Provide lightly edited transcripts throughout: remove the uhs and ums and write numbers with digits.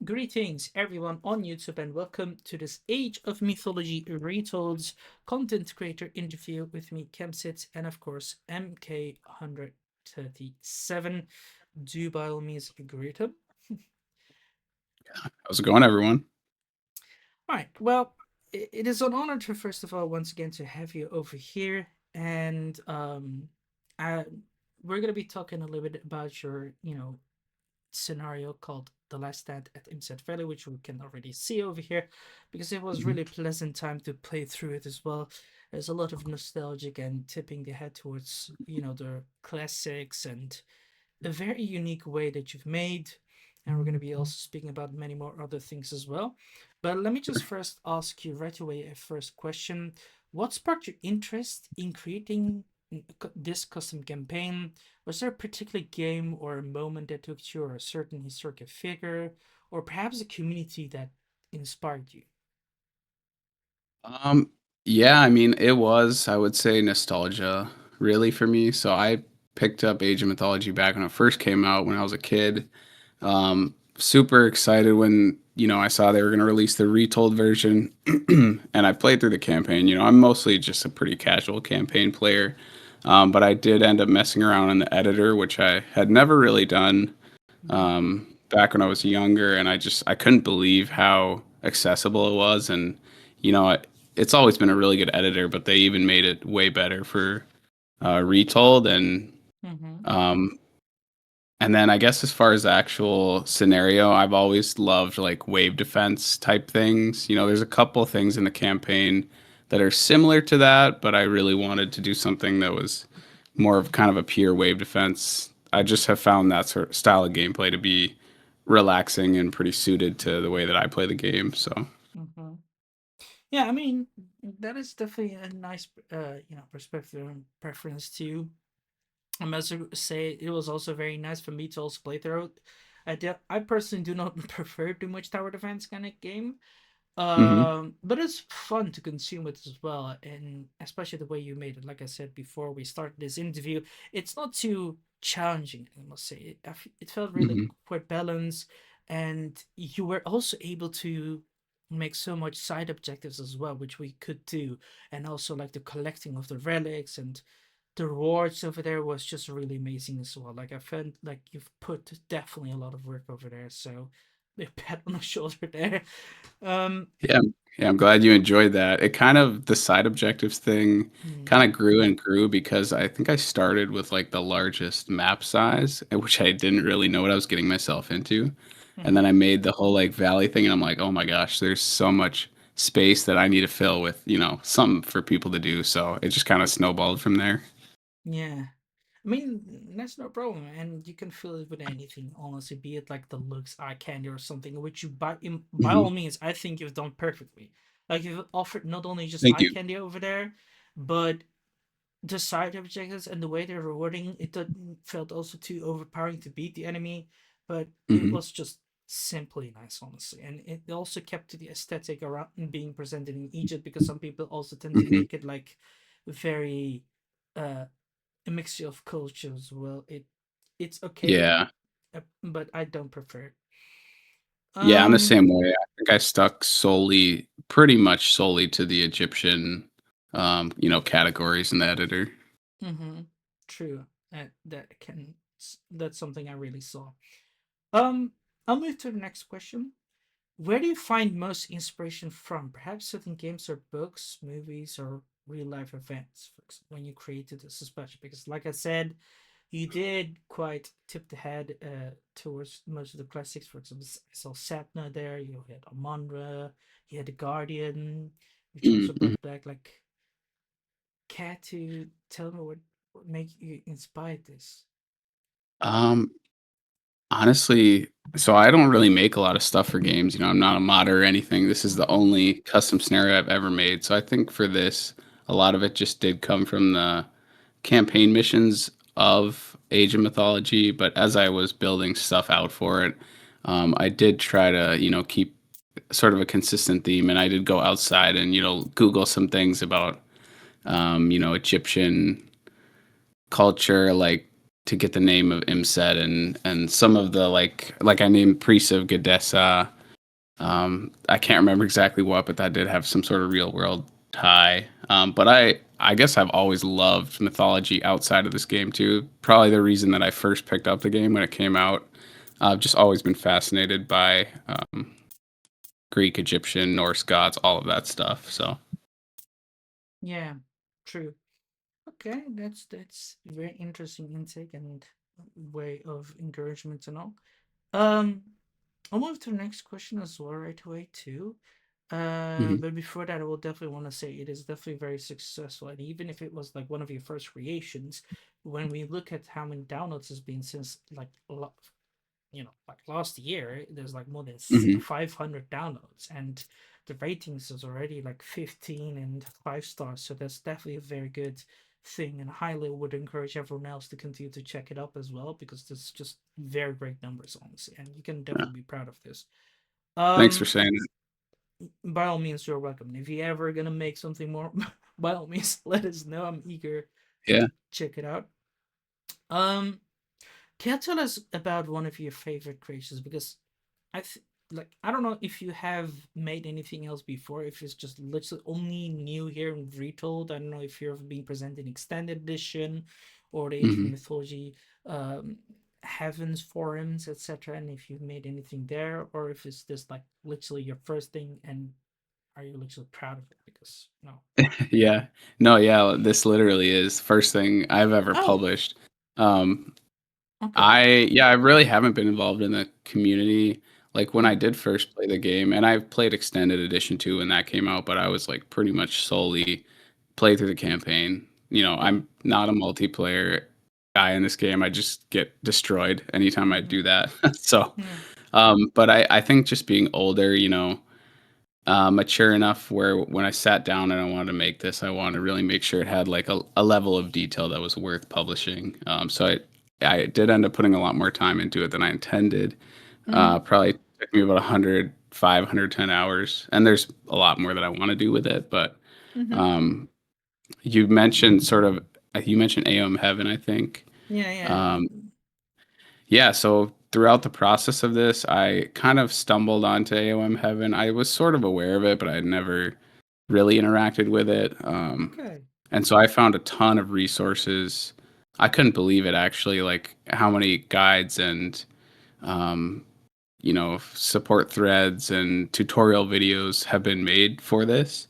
Greetings, everyone on YouTube, and welcome to this Age of Mythology Retolds content creator interview with me, Kemsit, and of course, Mk137. Do by all means greet him. How's it going, everyone? All right, well, it is an honor to, first of all, once again, to have you over here. And I, we're going to be talking a little bit about your, scenario called The Last Stand at Inset Valley, which we can already see over here, because it was Mhm. really pleasant time to play through it as well. There's a lot of nostalgic and tipping the head towards, the classics and a very unique way that you've made. And we're going to be also speaking about many more other things as well. But let me just Sure. first ask you right away a first question. What sparked your interest in creating this custom campaign? Was there a particular game or a moment that took you, or a certain historical figure, or perhaps a community that inspired you? Um, yeah, I mean, it was, I would say, nostalgia really for me. So I picked up Age of Mythology back when it first came out when I was a kid. Super excited when, I saw they were going to release the retold version and I played through the campaign. I'm mostly just a pretty casual campaign player. But I did end up messing around in the editor, which I had never really done Mhm. back when I was younger, and I couldn't believe how accessible it was. And it's always been a really good editor, but they even made it way better for Retold. Mhm. Um, and then I guess as far as the actual scenario, I've always loved like wave defense type things. There's a couple things in the campaign that are similar to that, but I really wanted to do something that was more of kind of a pure wave defense. I just have found that sort of style of gameplay to be relaxing and pretty suited to the way that I play the game. So, Mhm. Yeah, I mean that is definitely a nice, perspective and preference too. I must say it was also very nice for me to also play through. I personally do not prefer too much tower defense kind of game. hmm But it's fun to consume it as well, and especially the way you made it. Like I said before we started this interview, it's not too challenging. I must say it felt really hmm quite balanced, and you were also able to make so much side objectives as well, which we could do, and also like the collecting of the relics and the rewards over there was just really amazing as well. Like I felt like you've put definitely a lot of work over there, so a pat on the shoulder there. Um, Yeah, yeah, I'm glad you enjoyed that. It kind of the side objectives thing kind mm, of grew and grew because I think I started with like the largest map size, which I didn't really know what I was getting myself into. And then mm-hmm. I made the whole like valley thing and I'm like, "Oh my gosh, there's so much space that I need to fill with, something for people to do." So it just kind of snowballed from there. Yeah. I mean, that's no problem, and you can fill it with anything, honestly, be it like the looks, eye candy, or something, which you by hmm all means, I think you've done perfectly. Like you've offered not only just Thank eye you. candy over there, but the side objectives and the way they're rewarding it didn't felt also too overpowering to beat the enemy, but it hmm was just simply nice, honestly, and it also kept to the aesthetic around being presented in Egypt, because some people also tend to hmm make it like very uh a mixture of cultures. Well, it's okay, Yeah. but I don't prefer it. Yeah, I'm the Um, same way. I think I stuck pretty much solely to the Egyptian, categories in the editor. mm-hmm, true. That's something I really saw. I'll move to the next question. Where do you find most inspiration from? Perhaps certain games or books, movies, or real life events when you created this, especially because, like I said, you did quite tip the head towards most of the classics. For example, I saw Satna there. You had Amonra. You had the Guardian, which also Mhm. brought back like. Care to tell me what made you inspired this? Um, Honestly, so I don't really make a lot of stuff for games. I'm not a modder or anything. This is the Mm-hmm. only custom scenario I've ever made. So I think for this, a lot of it just did come from the campaign missions of Age of Mythology. But as I was building stuff out for it, I did try to, keep sort of a consistent theme. And I did go outside and, Google some things about, Egyptian culture, like to get the name of Imset and some of the like I named priests of Gadessa. I can't remember exactly what, but that did have some sort of real world tie. But I guess I've always loved mythology outside of this game too. Probably the reason that I first picked up the game when it came out. I've just always been fascinated by Greek, Egyptian, Norse gods, all of that stuff. So, Yeah, true. Okay, that's very interesting intake and way of encouragement and all. Um, I'll move to the next question as well right away too. mhm. But before that, I will definitely want to say it is definitely very successful, and even if it was like one of your first creations, when we look at how many downloads has been since like like last year, there's like more than Mhm. 500 downloads, and the ratings is already like 15 and 5 stars. So that's definitely a very good thing, and highly would encourage everyone else to continue to check it up as well because there's just very great numbers, honestly, and you can Yeah. definitely be proud of this. Thanks for Um, saying it. by all means, you're welcome. If you ever gonna make something more, by all means, let us know. I'm eager Yeah. to check it out. Um, can you tell us about one of your favorite creations? Because I don't know if you have made anything else before. If it's just literally only new here and retold. I don't know if you've been presenting extended edition, or the Age of Mhm. Mythology, um, Heavens forums, etc. And if you've made anything there, or if it's just like literally your first thing, and are you literally proud of it? Because no. Yeah. No, yeah, this literally is first thing I've ever Oh, published. Um, okay. I really haven't been involved in the community. Like when I Mm, did first play the game, and I've played Extended Edition too when that came out, but I was like pretty much solely play through the campaign. yeah. I'm not a multiplayer guy in this game. I just get destroyed anytime I Mm-hmm. do that. So, Yeah. but I think just being older, mature enough where when I sat down and I wanted to make this, I wanted to really make sure it had like a level of detail that was worth publishing. I did end up putting a lot more time into it than I intended. Mm-hmm. Probably took me about 110 hours, and there's a lot more that I want to do with it. But Mm-hmm. um, you mentioned you mentioned AOM Heaven, I think. Yeah. Yeah. Um, yeah, so throughout the process of this, I kind of stumbled onto AOM Heaven. I was sort of aware of it, but I had never really interacted with it. Okay. And so I found a ton of resources. I couldn't believe it actually, like how many guides and um, support threads and tutorial videos have been made for this,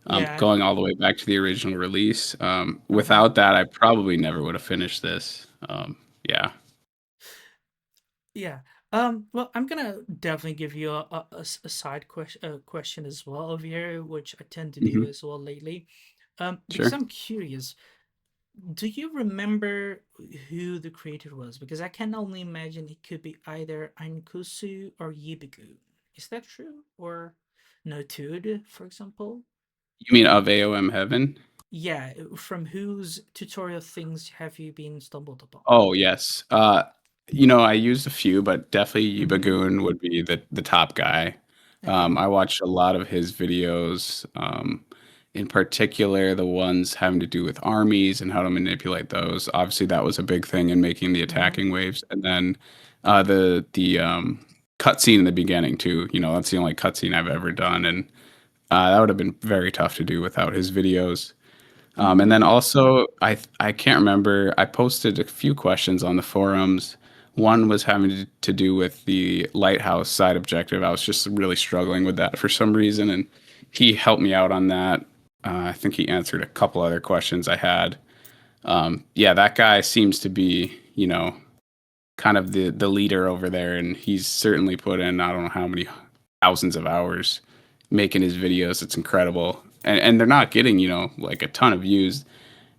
Yeah. going all the way back to the original release. Uh-huh. Without that, I probably never would have finished this. Yeah. Yeah. Well, I'm gonna definitely give you a side question as well over here, which I tend to do Hmm. as well lately. Because Sure. I'm curious, do you remember who the creator was? Because I can only imagine it could be either Ankusu or Yibigu. Is that true? Or Notude, for example? You mean of AOM Heaven? Yeah, from whose tutorial things have you been stumbled upon? Oh, yes. I used a few, but definitely Mm-hmm. Yibagoon would be the top guy. Okay. I watched a lot of his videos, in particular the ones having to do with armies and how to manipulate those. Obviously, that was a big thing in making the Mm-hmm. attacking waves, and then the cutscene in the beginning too. That's the only cutscene I've ever done, and that would have been very tough to do without his videos. And Mm-hmm. then also, I can't remember. I posted a few questions on the forums. One was having to do with the lighthouse side objective. I was just really struggling with that for some reason, and he helped me out on that. I think he answered a couple other questions I had. Yeah, that guy seems to be, kind of the leader over there, and he's certainly put in I don't know how many thousands of hours making his videos. It's incredible, and they're not getting like a ton of views.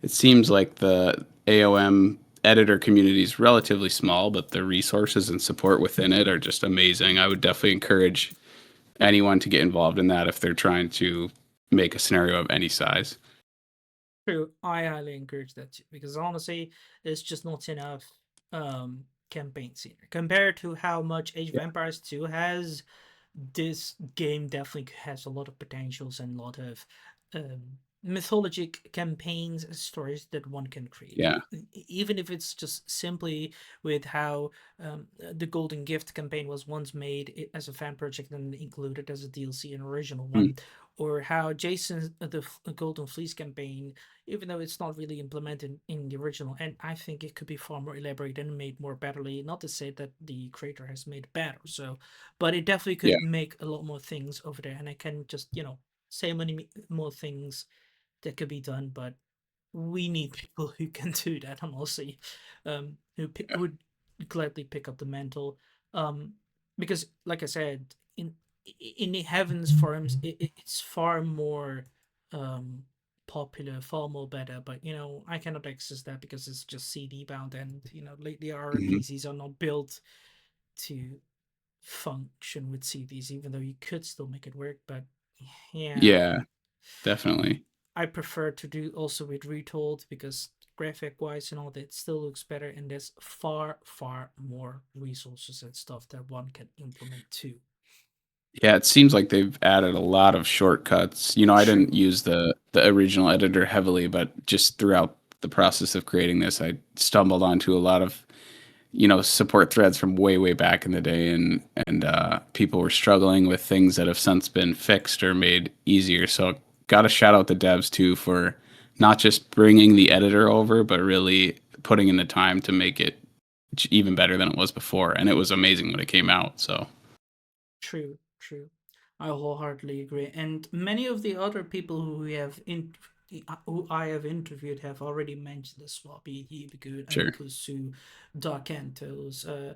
It seems like the AOM editor community is relatively small, but the resources and support within it are just amazing. I would definitely encourage anyone to get involved in that if they're trying to make a scenario of any size. True. I highly encourage that too, because honestly, it's just not enough campaigns here. Compared to how much Age of Yeah. Empires 2 has, this game definitely has a lot of potentials and a lot of um mythologic campaigns and stories that one can create. Yeah. Even if it's just simply with how the Golden Gift campaign was once made as a fan project and included as a DLC, an original Mm. one, or how Jason the Golden Fleece campaign, even though it's not really implemented in the original, and I think it could be far more elaborate and made more betterly. Not to say that the creator has made it better, so, but it definitely Yeah. could make a lot more things over there, and I can just say many more things that could be done, but we need people who can do that, honestly, who would gladly pick up the mantle, um, because, like I said, in the heavens forums, it's far more um, popular, far more better. But I cannot access that because it's just CD bound, and lately our Mhm. PCs are not built to function with CDs, even though you could still make it work. But yeah, Yeah, definitely. I prefer to do also with Retold because graphic wise and all that still looks better, and there's far more resources and stuff that one can implement too. Yeah, it seems like they've added a lot of shortcuts. You know, I didn't True. use the original editor heavily, but just throughout the process of creating this, I stumbled onto a lot of, support threads from way back in the day, and people were struggling with things that have since been fixed or made easier. So, got to shout out the devs too for not just bringing the editor over, but really putting in the time to make it even better than it was before. And it was amazing when it came out. So, True. I wholeheartedly agree. And many of the other people who I have interviewed have already mentioned this well, be he Good, sure. Ankusu, Dark Antos,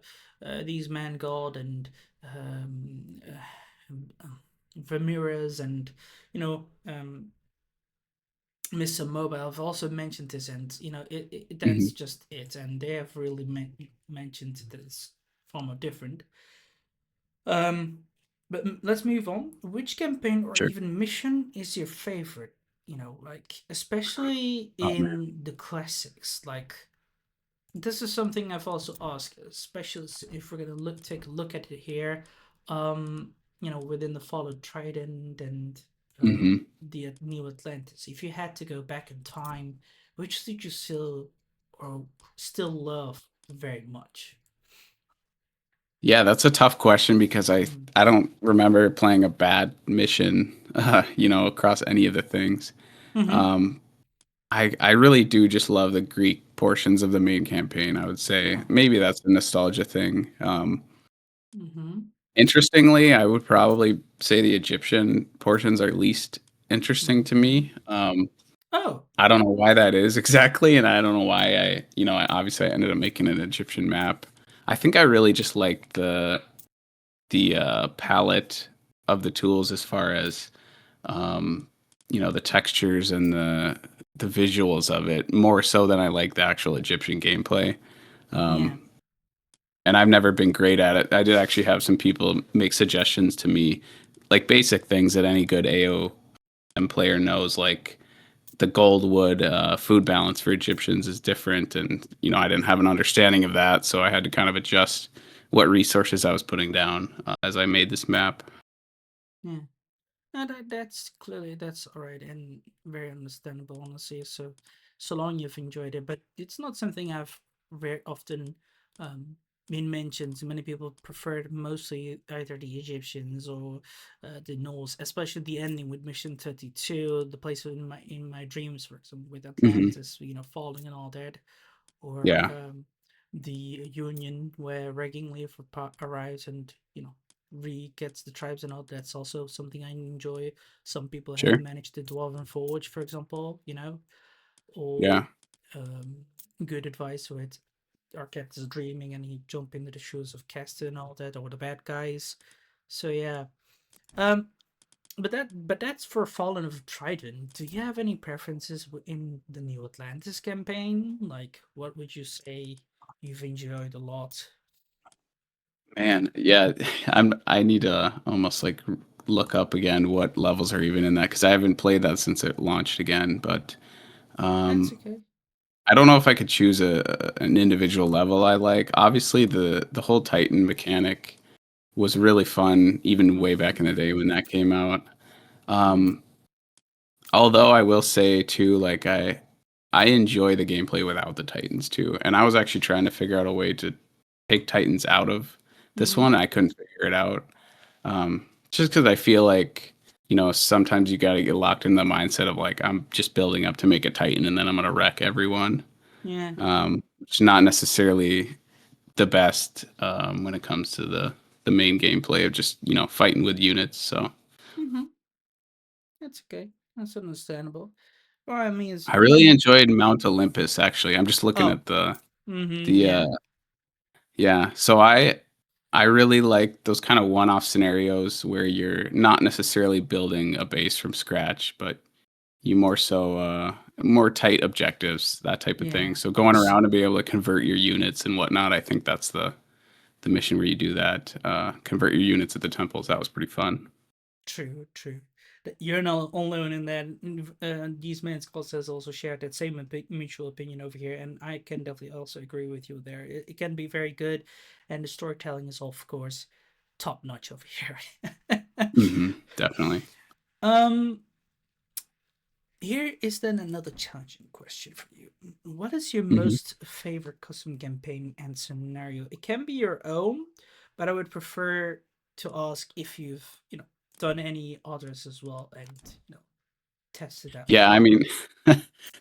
these Man God and um, Ramirez and you know Mr. Mobile have also mentioned this, and Hmm. that's just it. And they have really mentioned this from a different. Um, but let's move on. Which campaign or Sure. even mission is your favorite? Like especially Oh, man. in the classics. Like this is something I've also asked, especially if we're gonna take a look at it here. Within the Fallen Trident and Hmm. the New Atlantis. If you had to go back in time, which did you still love very much? Yeah, that's a tough question because I Mm. I don't remember playing a bad mission, across any of the things. Mm-hmm. Um, I really do just love the Greek portions of the main campaign. I would say Yeah. maybe that's a nostalgia thing. Mm-hmm. Interestingly, I would probably say the Egyptian portions are least interesting to Mm-hmm. me. Oh. I don't know why that is exactly, and I don't know why I obviously I ended up making an Egyptian map. I think I really just like the palette of the tools as far as um, the textures and the visuals of it more so than I like the actual Egyptian gameplay. Yeah. Um, and I've never been great at it. I did actually have some people make suggestions to me, like basic things that any good AOM player knows, like the gold wood food balance for Egyptians is different, and I didn't have an understanding of that, so I had to kind of adjust what resources I was putting down as I made this map. Yeah. No, that's all right and very understandable, honestly. So long you've enjoyed it, but it's not something I've very often um been mentioned. Many people preferred mostly either the Egyptians or the Norse, especially the ending with Mission 32, the place in my dreams, for example, with Hmm. Atlantis, falling and all that, or Yeah, the Union where Regging arrives and re gets the tribes and all. That's also something I enjoy. Some people have sure. managed the Dwarven Forge, for example, or Yeah, good advice with our captain's dreaming and he jump into the shoes of Castor and all that, or the bad guys. So yeah. Um, but that's for Fallen of Trident. Do you have any preferences in the New Atlantis campaign? Like, what would you say you've enjoyed a lot? man. Yeah, I need to almost like look up again what levels are even in that because I haven't played that since it launched again. But That's um, okay. I don't know if I could choose an individual level I like. Obviously, the whole Titan mechanic was really fun, even way back Mm-hmm. in the day when that came out. Yeah. Um, Although I will say too, like I enjoy the gameplay without the Titans too. And I was actually trying to figure out a way to take Titans out of this Mm-hmm. one. I couldn't figure it out. Just because I feel like, sometimes you got to get locked in the mindset of like, I'm just building up to make a Titan and then I'm going to wreck everyone. Yeah. It's not necessarily the best when it comes to the main gameplay of just, fighting with units. So Mm-hmm. That's okay. That's understandable. Well, I mean, I I really mean, enjoyed Mount Olympus, actually. I'm just looking oh, at mm-hmm. the, Yeah. yeah. So I really like those kind of one-off scenarios where you're not necessarily building a base from scratch, but you more so more tight objectives, that type of thing. Yeah. So going around and be able to convert your units and whatnot, I think that's the mission where you do that. Convert your units at the temples. That was pretty fun. True, true. You're not alone in that. These men's calls has also shared that same mutual opinion over here, and I can definitely also agree with you there. It can be very good, and the storytelling is of course top notch over here. Definitely. um, Here is then another challenging question for you. What is your hmm most favorite custom campaign and scenario? It can be your own, but I would prefer to ask if you've, done any others as well and, tested out. Yeah, I mean,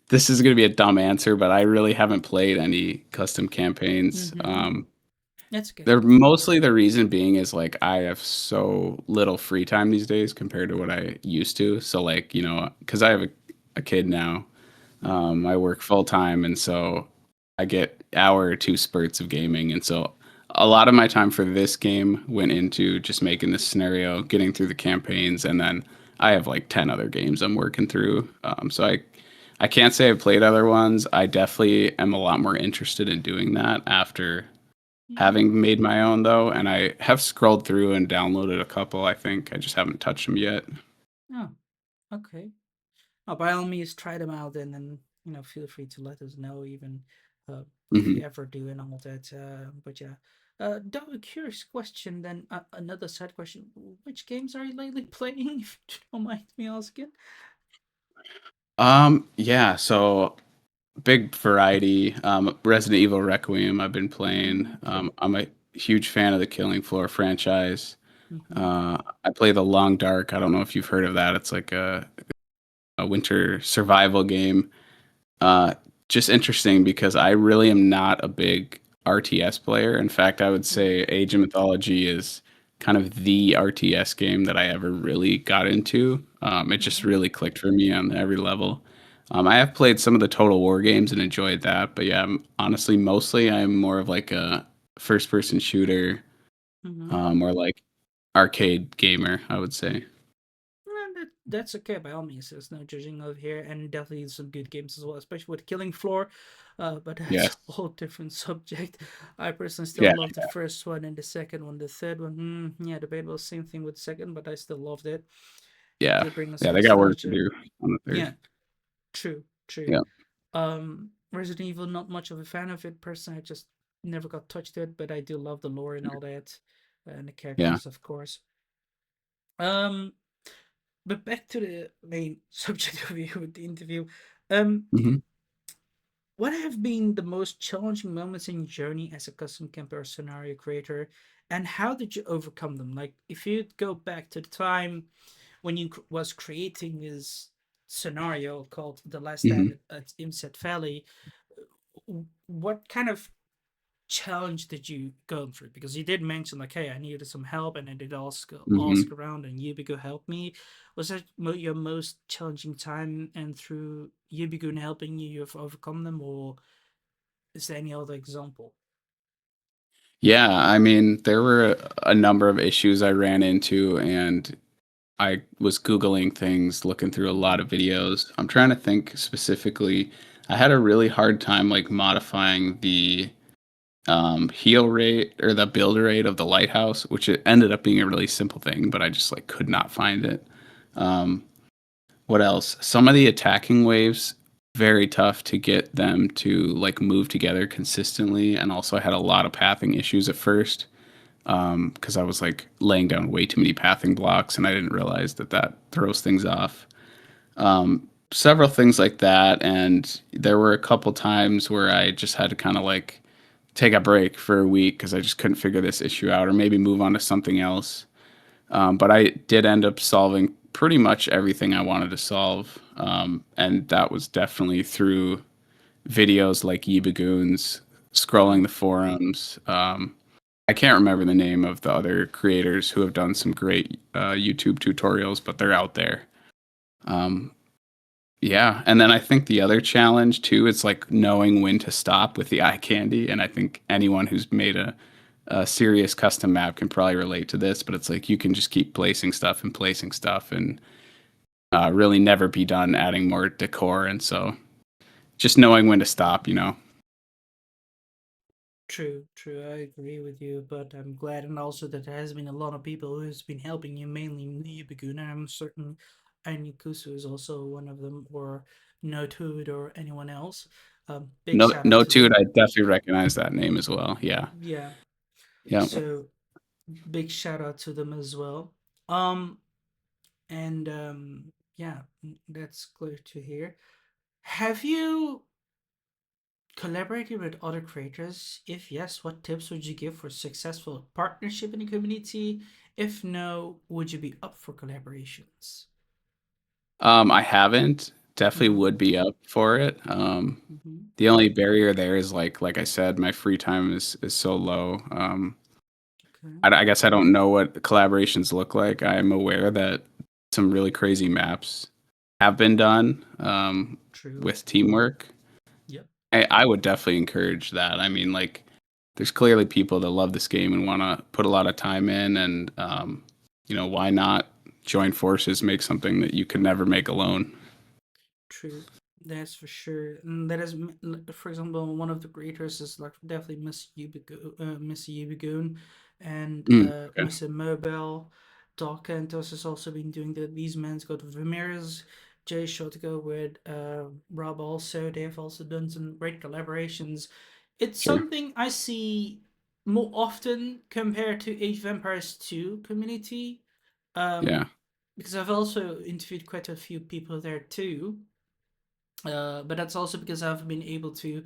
this is going to be a dumb answer, but I really haven't played any custom campaigns. Mm-hmm. That's okay. They're mostly the reason being is like I have so little free time these days compared to what I used to. So like, because I have a kid now, Mm-hmm. I work full time, and so I get hour or two spurts of gaming, and so a lot of my time for this game went into just making this scenario, getting through the campaigns, and then I have like 10 other games I'm working through. So I can't say I've played other ones. I definitely am a lot more interested in doing that after Mm-hmm. having made my own though, and I have scrolled through and downloaded a couple. I think I just haven't touched them yet. Oh, okay. By all means, try them out and then, feel free to let us know even if hmm you ever do and all that. But yeah. Though a curious question, then another side question. Which games are you lately playing, if you don't mind me asking? Yeah, so big variety. Resident Evil Requiem, I've been playing. Okay. I'm a huge fan of the Killing Floor franchise. Mm-hmm. I play The Long Dark. I don't know if you've heard of that. It's like a winter survival game. Uh, just interesting because I really am not a big RTS player. In fact, I would say Mm-hmm. Age of Mythology is kind of the RTS game that I ever really got into. It just Mm-hmm. really clicked for me on every level. I have played some of the Total War games and enjoyed that, but yeah, honestly, mostly I'm more of like a first-person shooter, Mm-hmm. or like arcade gamer, I would say. That's okay by all means. There's no judging over here, and definitely some good games as well, especially with Killing Floor. But that's Yes. a whole different subject. I personally still Yeah. love the first one and the second one. The third one, yeah, debatable. Same thing with the second, but I still loved it. Yeah. Did bring us Yeah. They got work to nostalgia. do on the third. Yeah, true, true. Yeah. Resident Evil, not much of a fan of it personally. I just never got touched to it, but I do love the lore and all that, and the Yeah. characters, of course. Um, but back to the main subject of you with the interview. Um, hmm what have been the most challenging moments in your journey as a custom camper or scenario creator, and how did you overcome them? Like, if you go back to the time when you was creating this scenario called The Last hmm Stand at Imset Valley, what kind of challenge did you go through? Because you did mention like, hey, I needed some help, and I did ask hmm around, and Yubigo helped me. Was that your most challenging time, and through Yubigo helping you, you've overcome them, or is there any other example? Yeah, I mean, there were a number of issues I ran into, and I was Googling things, looking through a lot Mm-hmm. of videos. I'm trying to think specifically. I had a really hard time like modifying the heal rate or the build rate of the lighthouse, which it ended up being a really simple thing, but I just like could not find it. Um, what else? Some of the attacking waves, very tough to get them to like move together consistently, and also I had a lot of pathing issues at first because I was like laying down way too many pathing blocks, and I didn't realize that throws things off. Several things like that, and there were a couple times where I just had to kind of like take a break for a week because I just couldn't figure this issue out, or maybe move on to something else. But I did end up solving pretty much everything I wanted to solve, and that was definitely through videos like Yebagoons, scrolling Mm, the forums. I can't remember the name of the other creators who have done some great YouTube tutorials, but they're out there. Um, yeah, and then I think the other challenge too is like knowing when to stop with the eye candy. And I think anyone who's made a serious custom map can probably relate to this. But it's like you can just keep placing stuff, and really never be done adding more decor. And so just knowing when to stop, you know. true, true. I agree with you, but I'm glad, and also that there has been a lot of people who's been helping you, mainly Nibigun, and I'm certain Anikusu is also one of them, or Notud, or anyone else. Big No, shout out no, to dude, them. I definitely recognize that name as well. Yeah, Yeah. yeah. So big shout out to them as well. Um, and yeah, that's clear to hear. Have you collaborated with other creators? If yes, what tips would you give for successful partnership in the community? If no, would you be up for collaborations? I haven't. Definitely Mm-hmm. would be up for it. Mm-hmm. The only barrier there is like I said, my free time is so low. Okay. I guess I don't know what collaborations look like. I'm aware that some really crazy maps have been done True. with teamwork. Yep. I would definitely encourage that. I mean, like, there's clearly people that love this game and want to put a lot of time in, and why not join forces, make something that you could never make alone? True, that's for sure. And that is, for example, one of the creators is like definitely Miss Yubigoon, and Mm, okay, Mr. Mobile. Doc Cantos has also been doing that. These men's got Ramirez, Jay Shotgo with Rob also. They have also done some great collaborations. It's sure. something I see more often compared to Age of Empires 2 community. Yeah, Um, because I've also interviewed quite a few people there too, but that's also because I've been able to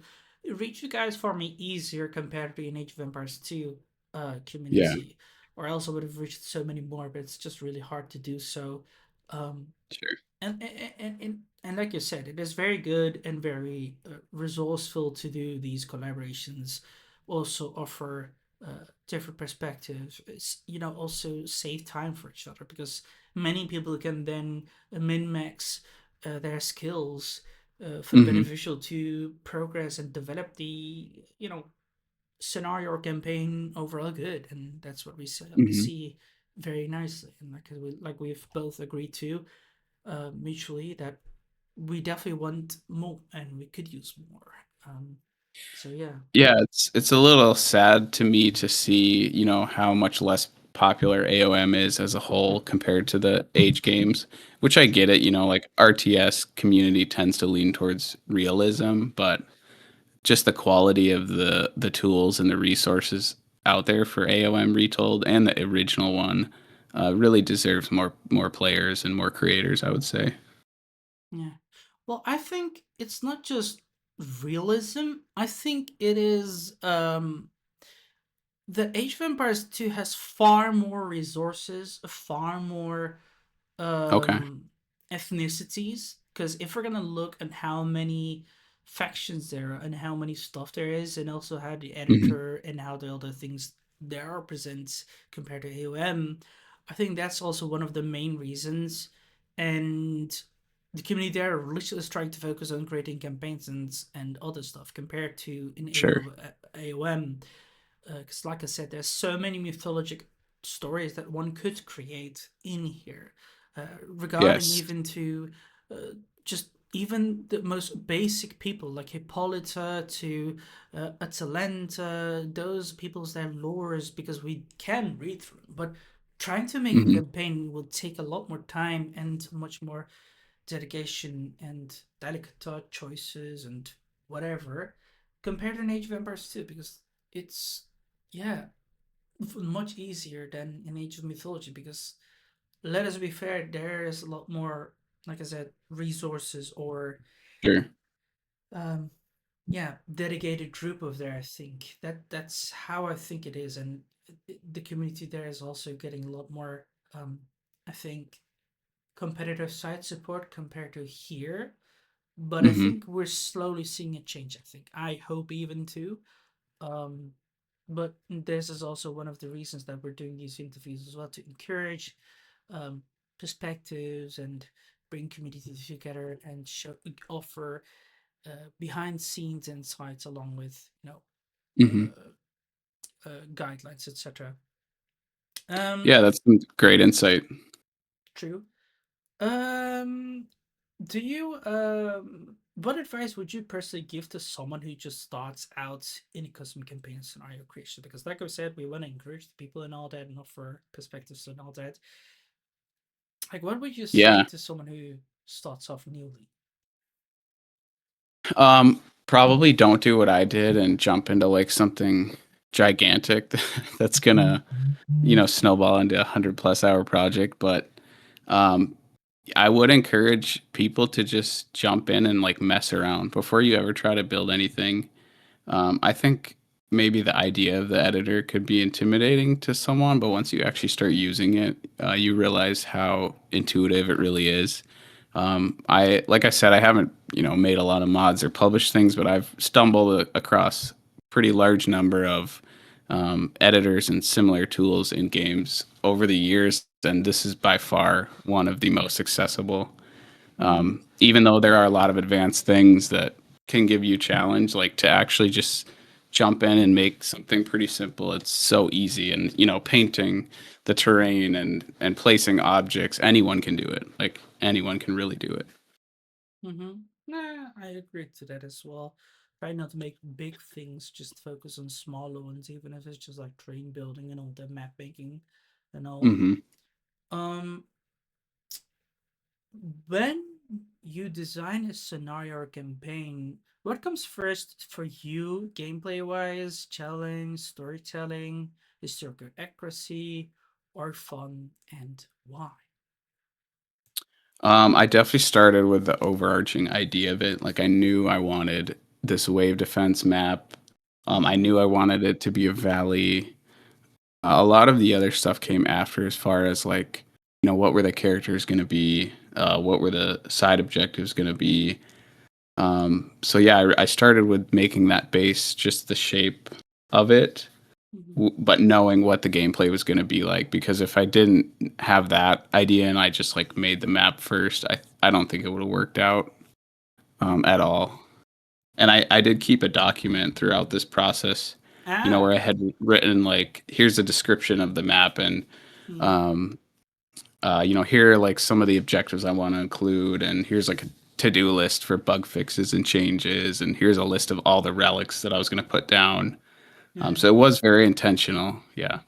reach you guys for me easier compared to an Age of Empires 2 yeah, community. Or else I would have reached so many more, but it's just really hard to do so. Um, sure. and like you said, it is very good and very resourceful to do these collaborations. Also offer different perspectives. Also save time for each other because many people can then min max their skills for the Hmm. beneficial to progress and develop the scenario or campaign overall good, and that's what we Hmm. see very nicely, and we've both agreed to mutually that we definitely want more and we could use more. Um, so yeah, Yeah, it's a little sad to me to see, how much less popular AOM is as a whole compared to the age games, which I get it, like RTS community tends to lean towards realism, but just the quality of the tools and the resources out there for AOM Retold and the original one really deserves more players and more creators, I would say. yeah. Well, I think it's not just realism. I think it is the Age of Empires 2 has far more resources, far more Okay. um ethnicities, because if we're gonna look at how many factions there are and how many stuff there is, and also how the Hmm. editor and how the other things there are presents compared to AOM, I think that's also one of the main reasons. And the community there literally is trying to focus on creating campaigns and other stuff compared to in Sure. AOM, because like I said, there's so many mythologic stories that one could create in here, regarding Yes. even to just even the most basic people like Hippolyta to Atalanta, those people's their lores, because we can read through them, but trying to make a Hmm. campaign will take a lot more time and much more dedication and delicate thought choices and whatever compared to an Age of Empires 2, because it's, yeah, much easier than an Age of Mythology, because let us be fair, there is a lot more. like I said, resources or Sure. um, yeah, dedicated group of there. I think that's how I think it is, and the community there is also getting a lot more. I think competitive side support compared to here, but I Hmm. think we're slowly seeing a change. I think I hope even too. Um, but this is also one of the reasons that we're doing these interviews as well to encourage um, perspectives and bring communities together and show offer behind scenes insights along with Hmm. guidelines, etc. Um, Yeah, that's some great insight. true. Um, do you what advice would you personally give to someone who just starts out in a custom campaign scenario creation? Because like I said, we want to encourage the people and all that and offer perspectives and all that. Like what would you say Yeah. to someone who starts off newly? Probably don't do what I did and jump into like something gigantic that's gonna, snowball into 100+ hour project. But um, I would encourage people to just jump in and like mess around before you ever try to build anything. I think maybe the idea of the editor could be intimidating to someone, but once you actually start using it, you realize how intuitive it really is. Like I said, I haven't, made a lot of mods or published things, but I've stumbled across pretty large number of editors and similar tools in games over the years, and this is by far one of the most accessible. Mm-hmm. Even though there are a lot of advanced things that can give you challenge, like to actually just jump in and make something pretty simple, it's so easy. And painting the terrain and placing objects, anyone can do it. Like anyone can really do it. Mm-hmm. Nah, I agree to that as well. Try not to make big things, just focus on smaller ones, even if it's just like train building and all the map making and all. Hmm. Um, when you design a scenario or campaign, what comes first for you, gameplay wise, challenge, storytelling, historical accuracy, or fun, and why? I definitely started with the overarching idea of it. Like I knew I wanted this wave defense map. I Mm-hmm. knew I wanted it to be a valley. A lot of the other stuff came after, as far as like, what were the characters going to be? What were the side objectives going to be? So yeah, I started with making that base, just the shape of it, Mm-hmm. but knowing what the gameplay was going to be like. Because if I didn't have that idea and I just like made the map first, I don't think it would have worked out at all. And I did keep a document throughout this process, Ah. where I had written like, here's a description of the map, and Mm-hmm. um, here are like some of the objectives I want to include, and here's like a to-do list for bug fixes and changes, and here's a list of all the relics that I was going to put down. Yeah. So it was very intentional. Yeah.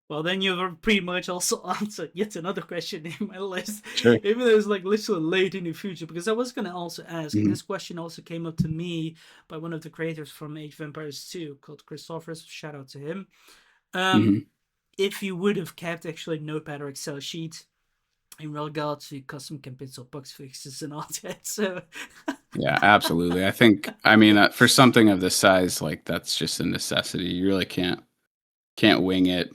Well, then you've pretty much also answered yet another question in my list, Sure. even though it's like literally late in the future. Because I was gonna also ask, and Hmm. this question also came up to me by one of the creators from Age of Empires 2, called Christophorus. Shout out to him. Um, Hmm. if you would have kept actually Notepad or Excel sheet in regard to custom campaigns or bug fixes and all that, so Yeah, absolutely. I mean, for something of this size, like that's just a necessity. You really can't wing it.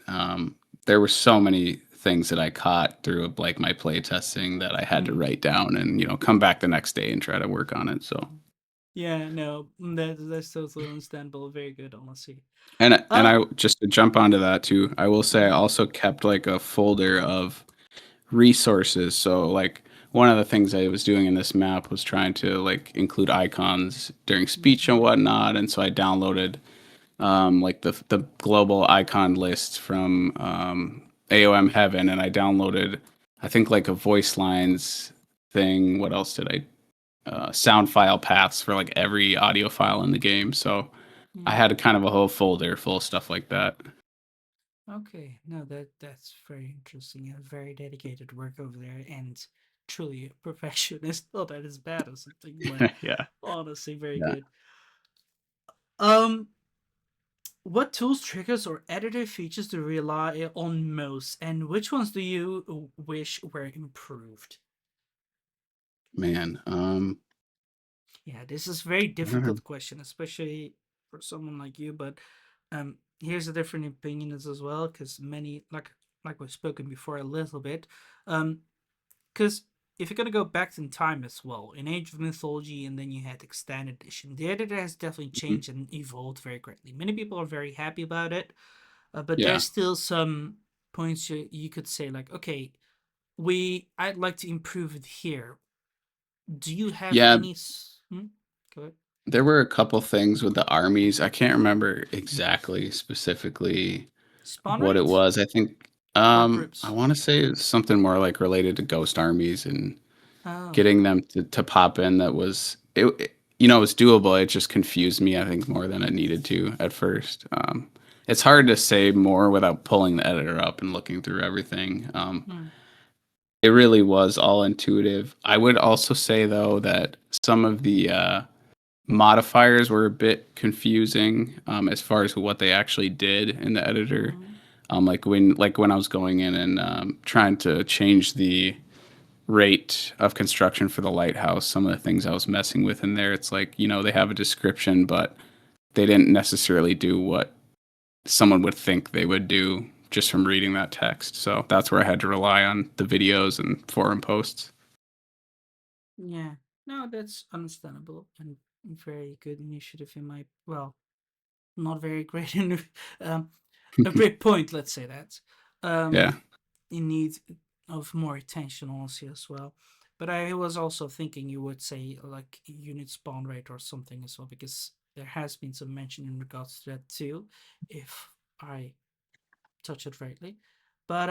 There were so many things that I caught through like my play testing that I had to mm, write down and come back the next day and try to work on it. So yeah, no, that's totally understandable. Very good, honestly. and Uh, I just to jump onto that too, I will say I mhm, also kept like a folder of resources. So like one of the things I was doing in this map was trying to like include icons during speech and mhm, whatnot, and so I downloaded like the global icon list from AOM Heaven, and I downloaded I think like a voice lines thing. What else did I? Sound file paths for like every audio file in the game. So I mhm. had a kind of a whole folder full of stuff like that. Okay, no, that's very interesting and very dedicated work over there, and truly a perfectionist. Not that it's bad or something, but Yeah. honestly, very Yeah. good. What tools, triggers, or editor features do you rely on most, and which ones do you wish were improved? Man, Yeah, this is very I don't know. difficult question, especially for someone like you. But here's a different opinion as well, because many like we've spoken before a little bit. Because if you're gonna go back in time as well, in Age of Mythology, and then you had Extended Edition, the editor has definitely Mhm. changed and evolved very greatly. Many people are very happy about it, but Yeah. there's still some points you could say like, okay, we I'd like to improve it here. Do you have Yeah, any? Go ahead. there were a couple things with the armies. I can't remember exactly specifically Spawn what it rate was. I think or I groups? want to say it's something more like related to ghost armies and Oh, getting them to pop in. That was you know, it was doable. It just confused me, I think, more than it needed to at first. It's hard to say more without pulling the editor up and looking through everything. hmm, It really was all intuitive. I would also say though that some of the modifiers were a bit confusing as far as what they actually did in the editor. hmm, Like when I was going in and trying to change the rate of construction for the lighthouse, some of the things I was messing with in there, it's like, you know, they have a description, but they didn't necessarily do what someone would think they would do just from reading that text. So that's where I had to rely on the videos and forum posts. yeah. No, that's understandable and very good initiative in my well, not very great in um, a great point. Let's say that Yeah. in need of more attention, honestly, as well. But I was also thinking you would say like unit spawn rate or something as well, because there has been some mention in regards to that too, if I touch it rightly. But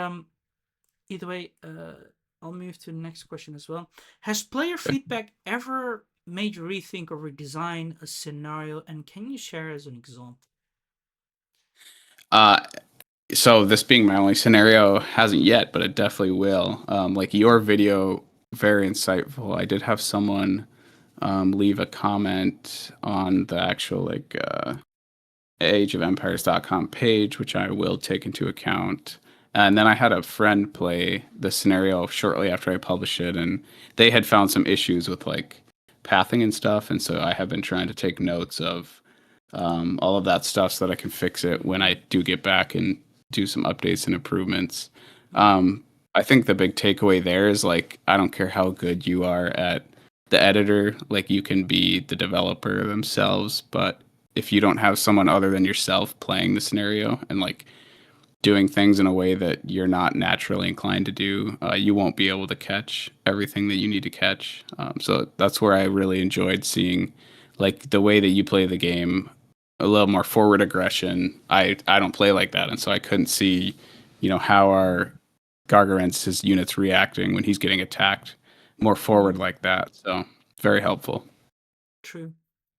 either way, I'll move to the next question as well. Has player feedback ever made you rethink or redesign a scenario, and can you share as an example? Uh, so this being my only scenario hasn't yet, but it definitely will. Like your video, very insightful. I did have someone leave a comment on the actual ageofempires.com page, which I will take into account. And then I had a friend play the scenario shortly after I published it, and they had found some issues with like pathing and stuff. And so I have been trying to take notes of all of that stuff so that I can fix it when I Mm-hmm. do get back and do some updates and improvements. Mm-hmm. I think the big takeaway there is like, I don't care how good you are at the editor, like you can be the developer themselves, but if you don't have someone other than yourself playing the scenario and like doing things in a way that you're not naturally inclined to do, you won't be able to catch everything that you need to catch. So that's where I really enjoyed seeing like the way that you play the game, a little more forward aggression. I don't play like that, and so I couldn't see, you know, how our Gargaren's units reacting when he's getting attacked more forward Mm-hmm. like that. So very helpful. True.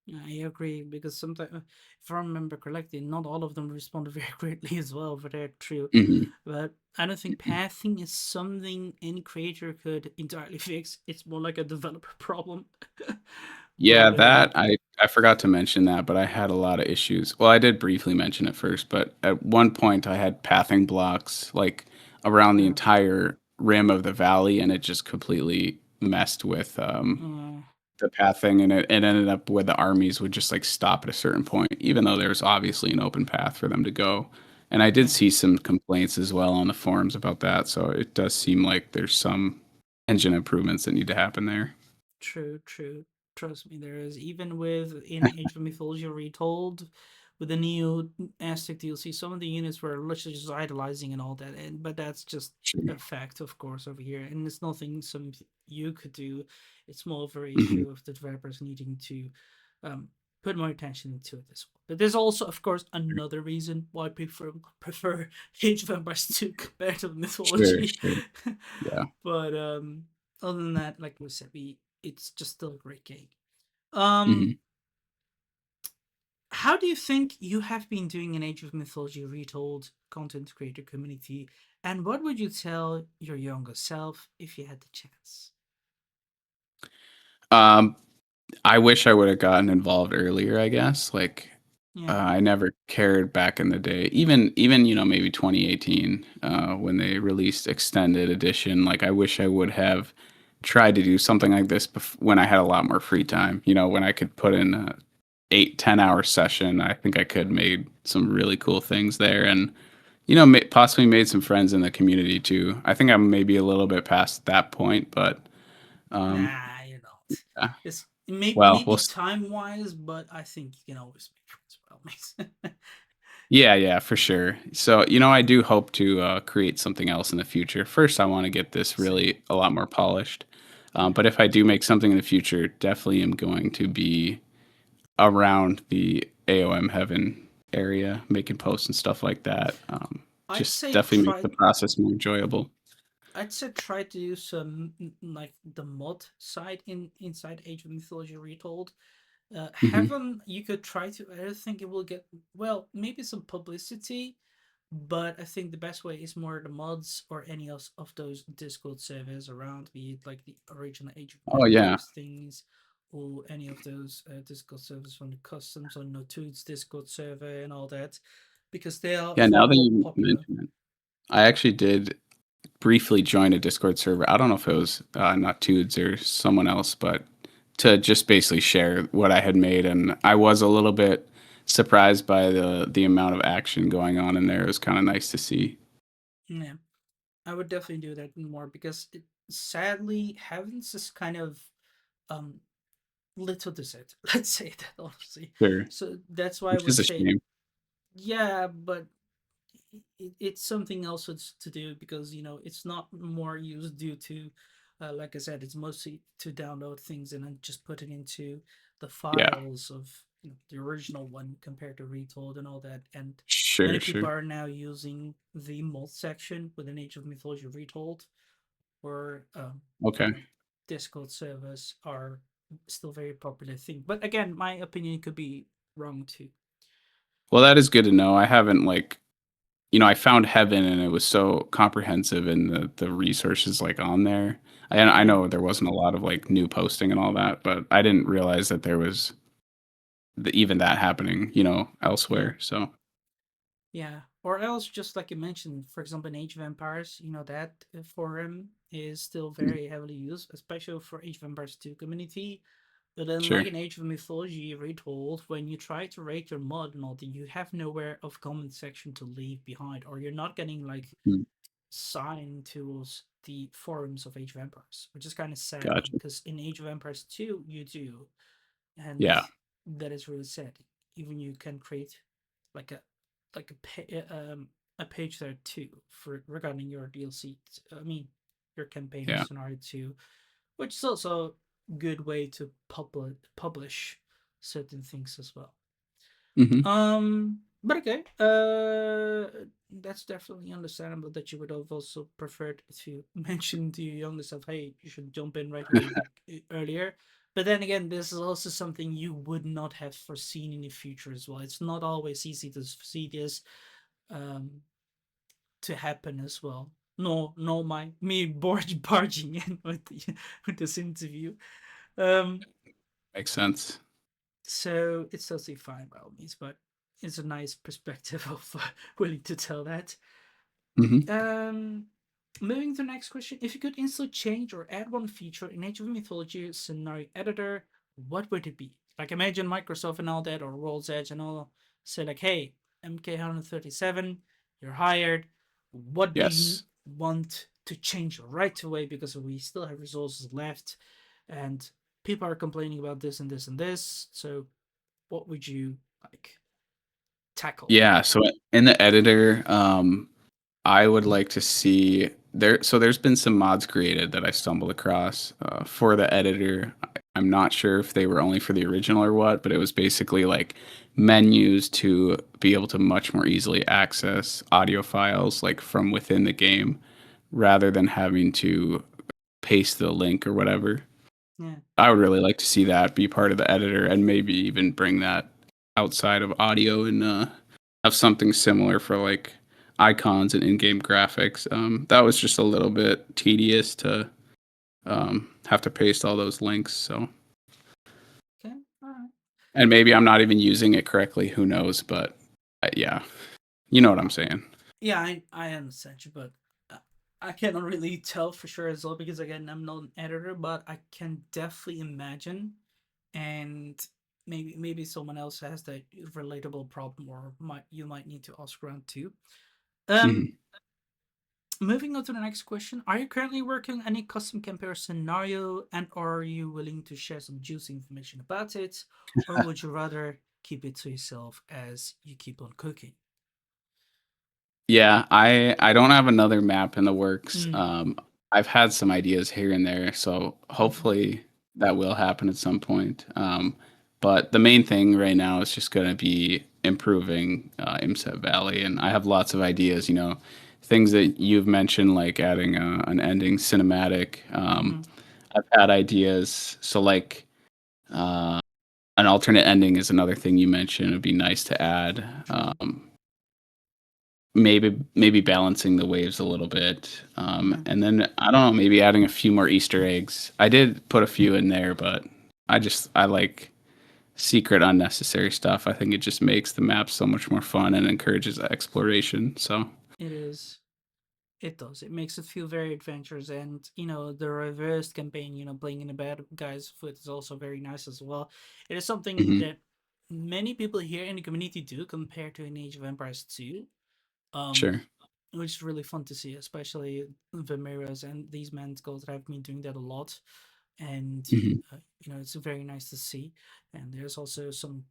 Yeah, I agree because sometimes, if I remember correctly, not all of them responded very greatly as well. But they're true. Hmm. But I don't think pathing is something any creator could entirely fix. It's more like a developer problem. Yeah, but that I forgot to mention that, but I had a lot of issues. Well, I did briefly mention it first, but at one point I had pathing blocks like around the uh, entire rim of the valley, and it just completely messed with uh, the pathing, and it ended up where the armies would just like stop at a certain point, even though there's obviously an open path for them to go. And I did yeah. see some complaints as well on the forums about that, so it does seem like there's some engine improvements that need to happen there. True, true. Trust me, there is even with in Age of Mythology Retold, with the new Aztec DLC, some of the units were literally just idolizing and all that. And but that's just Sure. a fact, of course, over here, and it's nothing some you could do. It's more of an Hmm. issue of the developers needing to um, put more attention into it as well. But there's also, of course, another reason why I prefer Age of Empires 2 compared to Sure, Mythology. sure. Yeah. But other than that, like we said, we it's just still a great game. Um, Mhm. how do you think you have been doing in Age of Mythology Retold content creator community, and what would you tell your younger self if you had the chance? Um, I wish I would have gotten involved earlier, I guess. Like, Yeah. I never cared back in the day. Even, you know, maybe 2018, when they released extended edition, like I wish I would have tried to do something like this when I had a lot more free time. You know, when I could put in a 8, 10 hour session, I think I could made some really cool things there, and possibly made some friends in the community too. I think I'm maybe a little bit past that point, but um, Nah, you're not. yeah. It's Well, maybe time wise, but I think you can always make friends by all means. yeah, yeah, for sure. So, I do hope to create something else in the future. First, I want to get this Same. really a lot more polished. Yeah. But if I do make something in the future, definitely am going to be around the AOM Heaven area, making posts and stuff like that. I'd Just say definitely make try the process more enjoyable. I'd say try to use some like the mod side inside Age of Mythology Retold. Hmm. Heaven, you could try to. I don't think it will get well. Maybe some publicity, but I think the best way is more the mods or any of those Discord servers around, be it like the original Age of Oh yeah, Empires things, or any of those Discord servers from the customs or Notude's Discord server and all that, because they are yeah. far Now that more you popular. mention it, I actually did briefly join a Discord server. I don't know if it was not Tudes or someone else, but to just basically share what I had made, and I was a little bit surprised by the amount of action going on in there. It was kind of nice to see. Yeah, I would definitely do that more because sadly, Heavens is kind of um little deserted. Let's say that honestly. Sure, So that's why I which would is a say, shame. yeah, but it's something else to do because it's not more used due to, like I said, it's mostly to download things and then just put it into the Yeah, files of the original one compared to Retold and all that. And many sure, people sure. are now using the mod section within Age of Mythology Retold, or Okay. Discord servers are still very popular thing. But again, my opinion could be wrong too. Well, that is good to know. I haven't like I found Heaven and it was so comprehensive and the resources like on there. I Yeah, know there wasn't a lot of like new posting and all that, but I didn't realize that there was even that happening, yeah. elsewhere. So Yeah, or else just like you mentioned, for example, in Age of Empires, that forum is still mm, very heavily used, especially for Age of Empires 2 community. But then, sure. like in Age of Mythology Retold, when you try to rate your mod and all that, you have nowhere of comment section to leave behind, or you're not getting like Mm, signed towards the forums of Age of Empires, which is kind of sad gotcha. because in Age of Empires 2 you do, and Yeah. that is really sad. Even you can create like a like a page there too for regarding your DLC. I mean, your campaign or Yeah. scenario two, which is also a good way to publish certain things as well. Hmm. But okay, that's definitely understandable that you would have also preferred to mention to your younger self, "Hey, you should jump in right away earlier." But then again, this is also something you would not have foreseen in the future as well. It's not always easy to see this um, to happen as well. No, my me barging in with with this interview. Um, Makes sense. so it's totally fine by all means, but it's a nice perspective of willing to tell that. Hmm. Um, Moving to the next question. If you could instantly change or add one feature in Age of Mythology scenario editor, what would it be? Like imagine Microsoft and all that, or World's Edge and all, say like, hey, Mk137, you're hired. What do you Yes. want to change right away because we still have resources left and people are complaining about this and this and this. So what would you like tackle? Yeah. So in the editor, I would like to see there. So there's been some mods created that I stumbled across for the editor. I'm not sure if they were only for the original or what, but it was basically like menus to be able to much more easily access audio files like from within the game rather than having to paste the link or whatever. Yeah, I would really like to see that be part of the editor and maybe even bring that outside of audio and have something similar for like icons and in-game graphics. That was just a little bit tedious to have to paste all those links. So, okay, all right. and maybe I'm not even using it correctly. Who knows? But yeah, you know what I'm Uh, saying. yeah, I understand you, but I cannot really tell for sure as well because again I'm not an editor, but I can definitely imagine, and maybe someone else has that relatable problem, or might you might need to ask around too. Um, Mhm. moving on to the next question: are you currently working on any custom campaign or scenario, and are you willing to share some juicy information about it, or would you rather keep it to yourself as you keep on cooking? Yeah, I don't have another map in the works. Mm, I've had some ideas here and there, so mm-hmm, hopefully that will happen at some point. But the main thing right now is just going to be improving Imset Valley, and I have lots of ideas. Things that you've mentioned, like adding an ending cinematic. mm-hmm, I've had ideas, so like uh, an alternate ending is another thing you mentioned. It'd be nice to add. true. Maybe balancing the waves a little bit, Mm-hmm. and then I don't know, maybe adding a few more Easter eggs. I did put a few in there, but I like secret unnecessary stuff. I think it just makes the map so much more fun and encourages exploration. So It is. It does. It makes it feel very adventurous, and the reverse campaign, playing in the bad guy's foot is also very nice as well. It is something mhm, that many people here in the community do compared to in Age of Empires 2. Um, sure. which is really fun to see, especially the mirrors and these men's goals that have been doing that a lot, and Hmm. it's very nice to see. And there's also some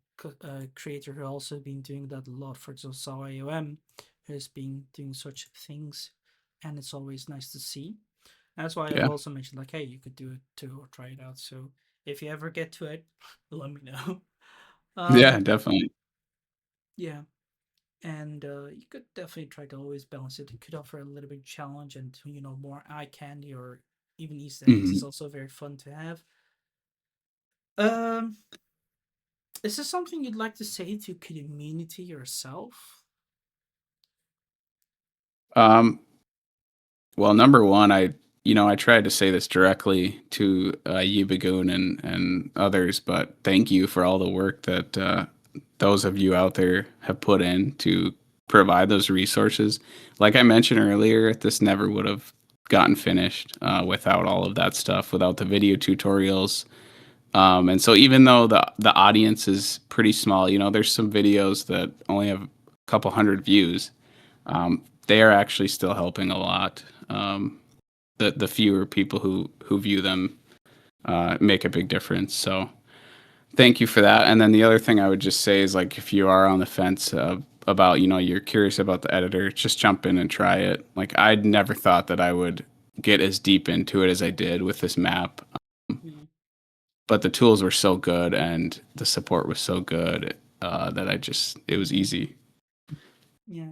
creator who also been doing that a lot. For example, Saw IOM has been doing such things, and it's always nice to see. That's why I've Yeah. also mentioned like, hey, you could do it too or try it out. So if you ever get to it, let me know. Yeah, um, definitely. yeah, and you could definitely try to always balance it. It could offer a little bit challenge and more eye candy or even Easter eggs is Hmm. also very fun to have. Um, is this something you'd like to say to community yourself? Um, Well, number one, I tried to say this directly to Yibagoon and others, but thank you for all the work that those of you out there have put in to provide those resources. Like I mentioned earlier, this never would have gotten finished without all of that stuff, without the video tutorials. And so even though the audience is pretty small, there's some videos that only have a couple hundred views. They are actually still helping a lot. The fewer people who view them make a big difference. So thank you for that. And then the other thing I would just say is like if you are on the fence about you're curious about the editor, just jump in and try it. Like I'd never thought that I would get as deep into it as I did with this map, Mm, but the tools were so good and the support was so good that it was easy. yeah.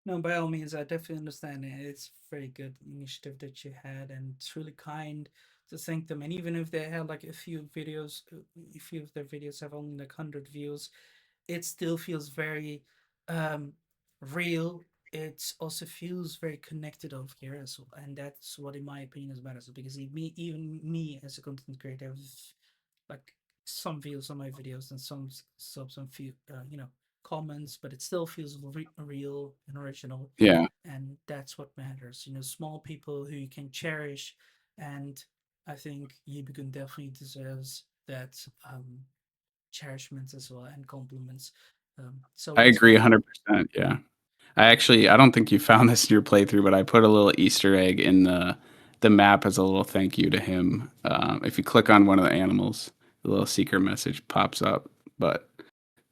No, by all means, I definitely understand it. It's a very good initiative that you had, and it's really kind to thank them. And even if they had like a few videos, a few of their videos have only like 100 views, it still feels very um real. It also feels very connected over here as well, and that's what, in my opinion, is better. So because even me as a content creator, have like some views on my videos and some subs and few comments, but it still feels real and original, Yeah, and that's what matters. Small people who you can cherish, and I think Yibikun definitely deserves that cherishment as well and compliments. So I once agree again, 100%. Yeah. I don't think you found this in your playthrough, but I put a little Easter egg in the map as a little thank you to him. If you click on one of the animals, the little secret message pops up. But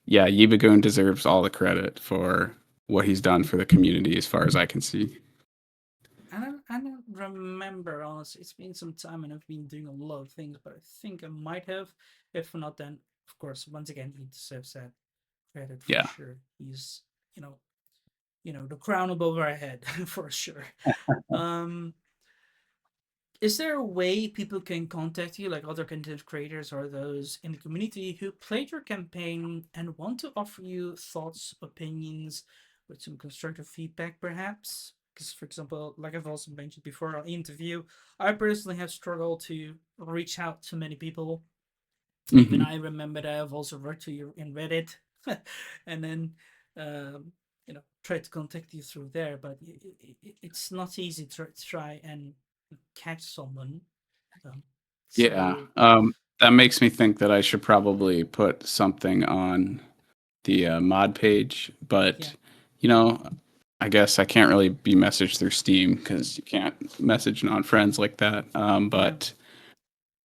yeah, Yibagoon deserves all the credit for what he's done for the community, as far as I can see. I don't remember honestly. It's been some time and I've been doing a lot of things, but I think I might have. If not, then of course, once again, he deserves that credit for Yeah, sure. He's you know the crown above our head for sure. Um, is there a way people can contact you, like other content creators or those in the community who played your campaign and want to offer you thoughts, opinions, with some constructive feedback, perhaps? Because, for example, like I've also mentioned before on interview, I personally have struggled to reach out to many people. Even hmm I remember that I've also wrote to you in Reddit, and then um, try to contact you through there, but it's not easy to try and catch someone. Um, Yeah. so That makes me think that I should probably put something on the mod page, yeah, but you know, I guess I can't really be messaged through Steam because you can't message non-friends like that. yeah, But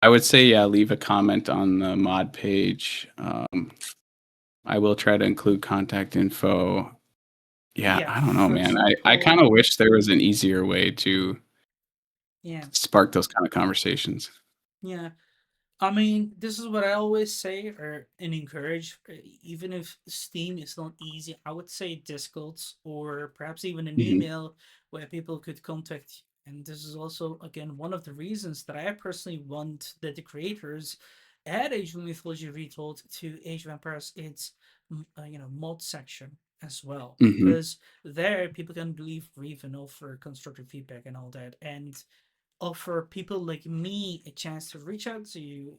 I would say, yeah, leave a comment on the mod page. I will try to include contact info. Yeah, yeah. I don't know, For man. I kind example, of wish there was an easier way to yeah, spark those kind of conversations. yeah. I mean, this is what I always say or and encourage. Even if Steam is not easy, I would say Discords or perhaps even an Hmm. email where people could contact you. And this is also again one of the reasons that I personally want that the creators add Age of Mythology Retold to Age of Empires its mod section as well, Hmm. because there people can leave brief and offer constructive feedback and all that, and offer people like me a chance to reach out to you,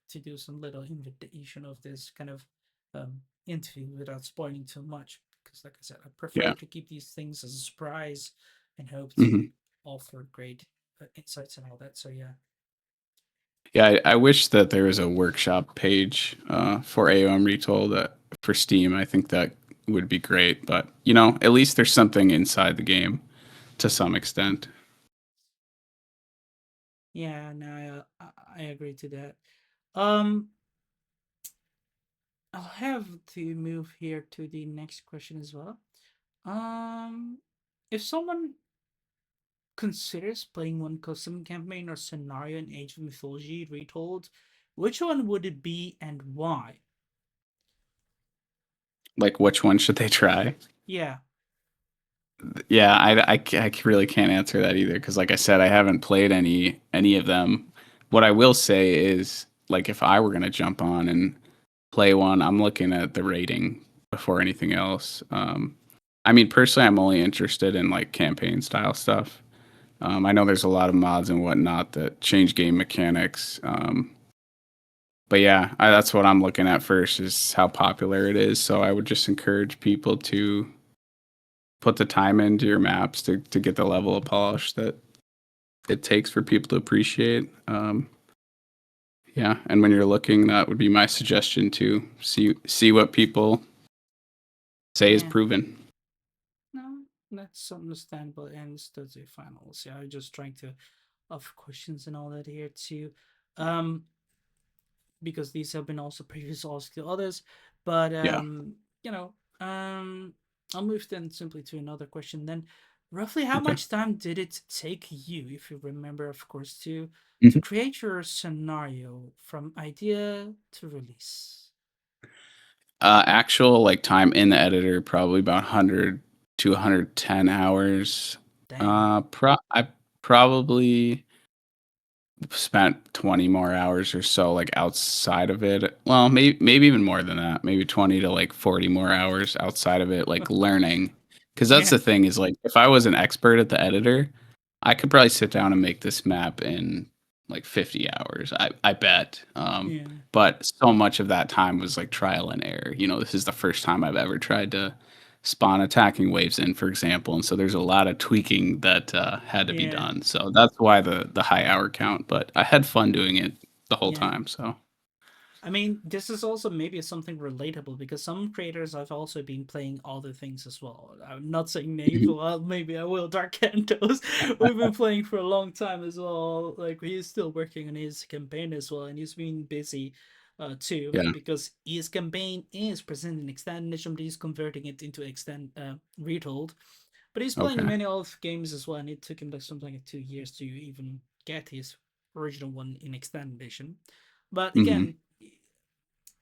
to do some little invitation of this kind of interview without spoiling too much. Because, like I said, I prefer Yeah. to keep these things as a surprise and hope to Hmm. offer great insights and all that. So, yeah. Yeah, I wish that there was a workshop page for AOM Retold for Steam. I think that would be great. But, at least there's something inside the game to some extent. Yeah, no, I agree to that. Um, I'll have to move here to the next question as well. Um, if someone considers playing one custom campaign or scenario in Age of Mythology Retold, which one would it be and why? Like, which one should they try? Yeah, Yeah, I really can't answer that either because, like I said, I haven't played any of them. What I will say is, like, if I were gonna jump on and play one, I'm looking at the rating before anything else. I mean, personally, I'm only interested in like campaign style stuff. I know there's a lot of mods and whatnot that change game mechanics. But yeah, that's what I'm looking at first is how popular it is. So I would just encourage people to put the time into your maps to get the level of polish that it takes for people to appreciate. Yeah, and when you're looking, that would be my suggestion to see what people say is yeah. proven. No, that's understandable and it's totally fine. Also, I'm just trying to offer questions and all that here too. Um, because these have been also previously asked to others. But Yeah. you know, I'll move then simply to another question. Then, roughly how Okay. much time did it take you, if you remember, of course, to Mhm. create your scenario from idea to release? Actual like time in the editor probably about 100 to 110 hours. Damn. I probably spent 20 more hours or so like outside of it. Well, maybe even more than that. Maybe 20 to like 40 more hours outside of it like learning. Cuz that's Yeah, the thing is like if I was an expert at the editor, I could probably sit down and make this map in like 50 hours. I bet. yeah, But so much of that time was like trial and error. This is the first time I've ever tried to spawn attacking waves in, for example. And so there's a lot of tweaking that had to be yeah, done. So that's why the high hour count. But I had fun doing it the whole yeah. time. So I mean, this is also maybe something relatable because some creators have also been playing other things as well. I'm not saying names, mhm. well, maybe I will. Dark Cantos, we've been playing for a long time as well. Like, he's still working on his campaign as well, and he's been busy too Yeah. because his campaign is present in extended edition, but he's converting it into extend retold. But he's playing Okay. many other games as well, and it took him like something like 2 years to even get his original one in extended edition. But Hmm. again,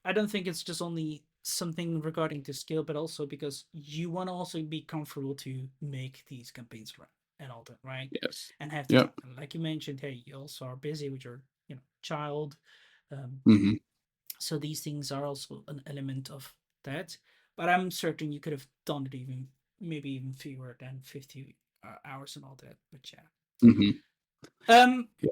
I don't think it's just only something regarding to skill, but also because you want to also be comfortable to make these campaigns right and all that, right? Yes. And have the time. Yep. And like you mentioned, hey, you also are busy with your, child. Um, Hmm. so these things are also an element of that. But I'm certain you could have done it even maybe even fewer than 50 hours and all that. But yeah. Hmm. Um, Yeah.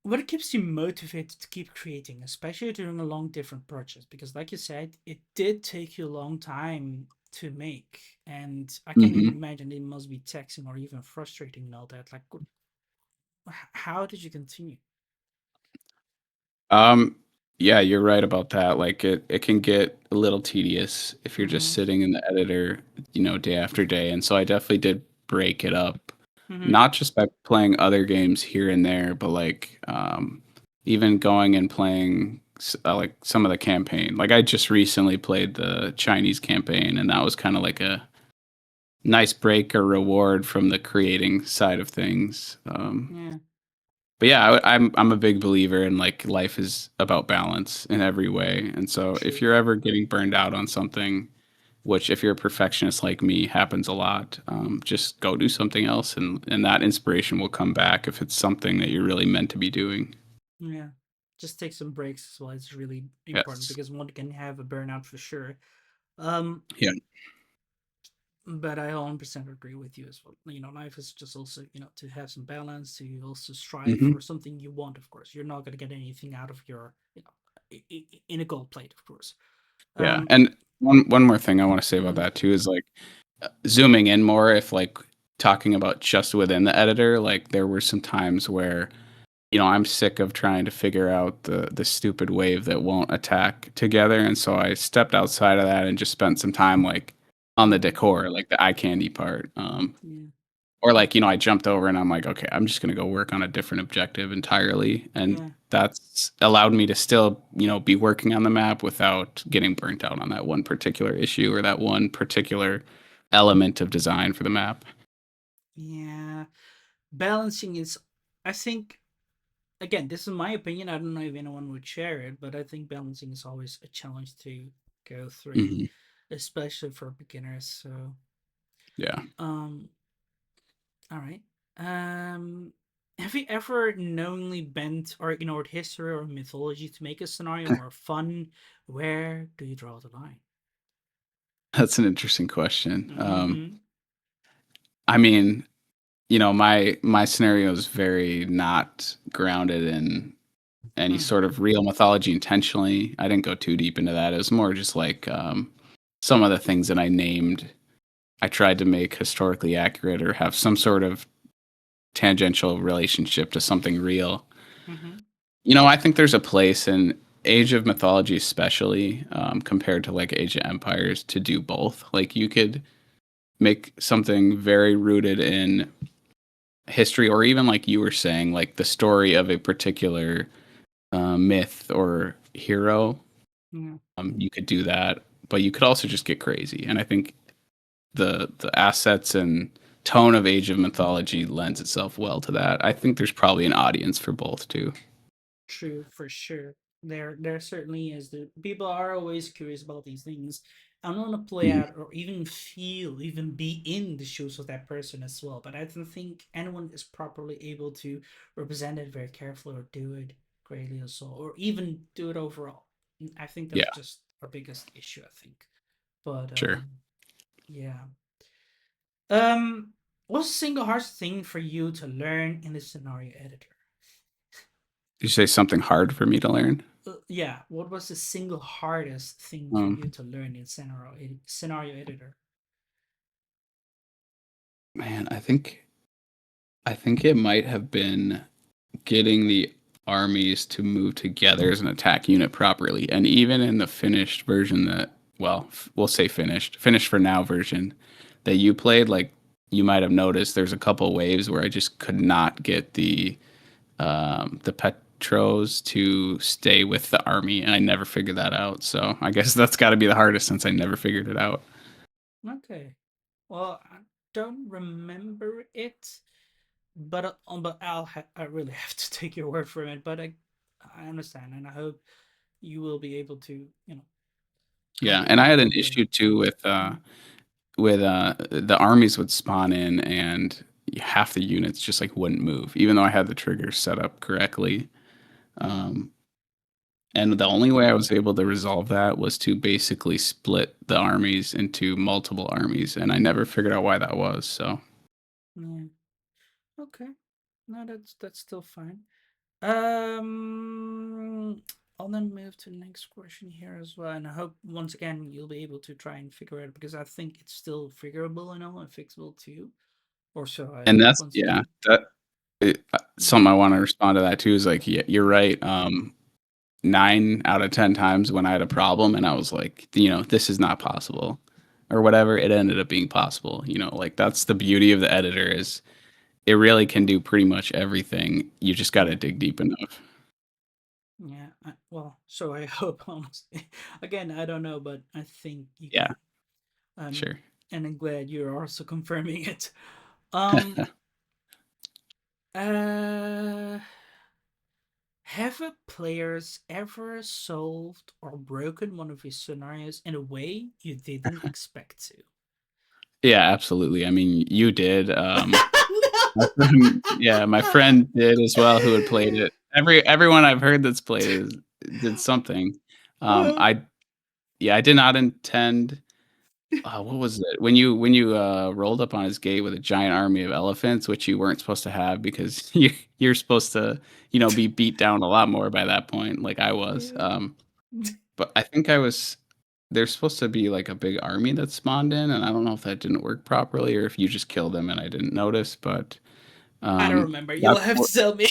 what keeps you motivated to keep creating, especially during a long different project? Because, like you said, it did take you a long time to make, and I can Mhm. imagine it must be taxing or even frustrating and all that. Like, how did you continue? Um, yeah, you're right about that. Like it can get a little tedious if you're just Mm-hmm. sitting in the editor, day after day. And so I definitely did break it up, Mm-hmm. not just by playing other games here and there, but like even going and playing like some of the campaign. Like I just recently played the Chinese campaign, and that was kind of like a nice break or reward from the creating side of things. Yeah. But yeah, I'm a big believer in like life is about balance in every way. And so if True. you're ever getting burned out on something, which if you're a perfectionist like me happens a lot, just go do something else, and that inspiration will come back if it's something that you're really meant to be doing. Yeah. Just take some breaks as well. It's really important Yes. because one can have a burnout for sure. Um, Yeah. but I 100% agree with you as well. Life is just also, to have some balance, to also strive Hmm. for something you want, of course. You're not going to get anything out of your, in a gold plate, of course. Yeah. Um, And one more thing I want to say about mhm, that too is like zooming in more, if like talking about just within the editor, like there were some times where I'm sick of trying to figure out the stupid wave that won't attack together, and so I stepped outside of that and just spent some time like on the mhm, decor, like the eye candy part. yeah, Or like, I jumped over and I'm like, okay, I'm just gonna go work on a different objective entirely, and yeah, that's allowed me to still, be working on the map without getting burnt out on that one particular issue or that one particular element of design for the map. yeah. Balancing is, I think, again, this is my opinion. I don't know if anyone would share it, but I think balancing is always a challenge to go through, Hmm. especially for beginners. So, Yeah. um, all right. Um, have you ever knowingly bent or ignored history or mythology to make a scenario more fun? Where do you draw the line? That's an interesting question. Mm-hmm. I mean, my scenario is very not grounded in any Hmm. sort of real mythology intentionally. I didn't go too deep into that. It was more just like some of the things that I named. I tried to make historically accurate or have some sort of tangential relationship to something real. Mm-hmm. I think there's a place in Age of Mythology, especially compared to like Age of Empires, to do both. Like you could make something very rooted in history, or even like you were saying, like the story of a particular myth or hero. Yeah. You could do that, but you could also just get crazy. And I think the assets and tone of Age of Mythology lends itself well to that. I think there's probably an audience for both too. True, for sure. There certainly is. The people are always curious about these things. I want to play Mhm. out or even feel, even be in the shoes of that person as well. But I don't think anyone is properly able to represent it very carefully or do it greatly or so, or even do it overall. I think that's Yeah, just our biggest issue. I think, but sure. yeah. Um, what's the single hardest thing for you to learn in the scenario editor? Did you say something hard for me to learn? Yeah, what was the single hardest thing for you Um, to learn in scenario editor? Man, I think it might have been getting the armies to move together as an attack unit properly. And even in the finished version that, well, we'll say finished for now version that you played, like you might have noticed, there's a couple waves where I just could not get the Petros to stay with the army, and I never figured that out. So I guess that's got to be the hardest since I never figured it out. Okay, well, I don't remember it, but I really have to take your word for it. But I understand, and I hope you will be able to Yeah, complete and I that had an quickly. issue too Mm, with the armies would spawn in and half the units just like wouldn't move, even though I had the triggers set up correctly. yeah, Um, and the only way I was able to resolve that was to basically split the armies into multiple armies, and I never figured out why that was. So yeah. Okay, no, that's still fine. Um, I'll then move to the next question here as well, and I hope once again you'll be able to try and figure it out because I think it's still figurable and all and fixable too, or so I And hope that's once yeah, again. something Mm, I wanna respond to that too is, like, yeah, you're right, 9 out of 10 times when I had a problem and I was like, "This is not possible," or whatever, it ended up being possible, like, that's the beauty of the editor is it really can do pretty much everything, you just gotta yeah, dig deep enough. yeah. Well, so I hope almost. Again, I don't know, but I think you Yeah, can. Um, sure. and I'm glad you're also confirming it. Um, uh, have a players ever solved or broken one of his scenarios in a way you didn't expect to? Yeah, absolutely, I mean, you did, my friend yeah, my friend did as well who had played it. Everyone I've heard that's played it did something. No. I yeah, I did not intend what was it? When you rolled up on his gate with a giant army of elephants, which you weren't supposed to have because you're supposed to, be beat down a lot more by that point, like I was. Yeah. But I think there's supposed to be like a big army that spawned in, and I don't know if that didn't work properly or if you just killed them and I didn't notice, but I don't remember. You'll that's have what to tell me.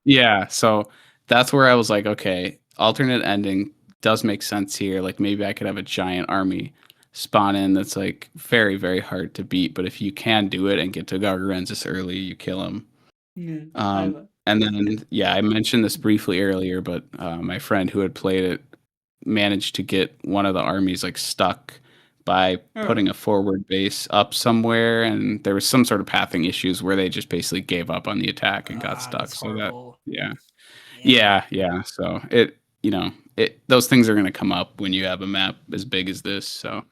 yeah, so that's where I was like, okay, alternate ending does make sense here. Like maybe I could have a giant army spawn in that's like very, very hard to beat. But if you can do it and get to Gargarensis early, you kill him. Yeah, I Um, know. and then, yeah, I mentioned this briefly earlier, but my friend who had played it managed to get one of the armies like stuck by Oh, putting a forward base up somewhere, and there was some sort of pathing issues where they just basically gave up on the attack and got that's stuck. So that, horrible. yeah. Yeah. Yeah, yeah. So those things are gonna come up when you have a map as big as this. So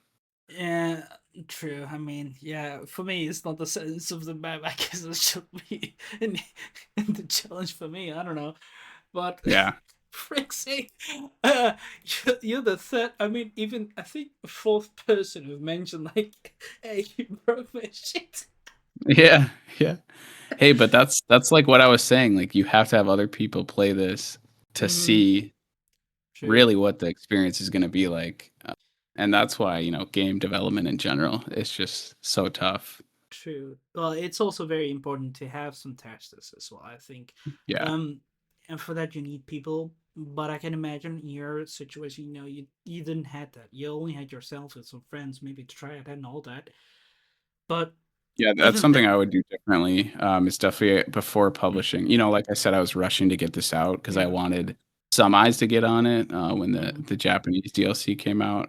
Yeah, true. I mean, yeah, for me, it's not the sense of the map. I guess it should be in the challenge for me. I don't know. But yeah, frick's sake, uh, you're the third. I mean, even I think fourth person who mentioned like, "Hey, you broke my shit." yeah, yeah. Hey, but that's like what I was saying. Like you have to have other people play this to Mm-hmm. see True. really what the experience is gonna be like, and that's why game development in general is just so tough. True. Well, it's also very important to have some testers as well, I think. Yeah, Um, and for that you need people. But I can imagine in your situation, you didn't have that. You only had yourself and some friends, maybe to try it and all that. But yeah. That's even something then, I would do differently. It's definitely before mm, publishing. Like I said, I was rushing to get this out because I yeah, wanted some eyes to get on it when the mm, the Japanese DLC came out.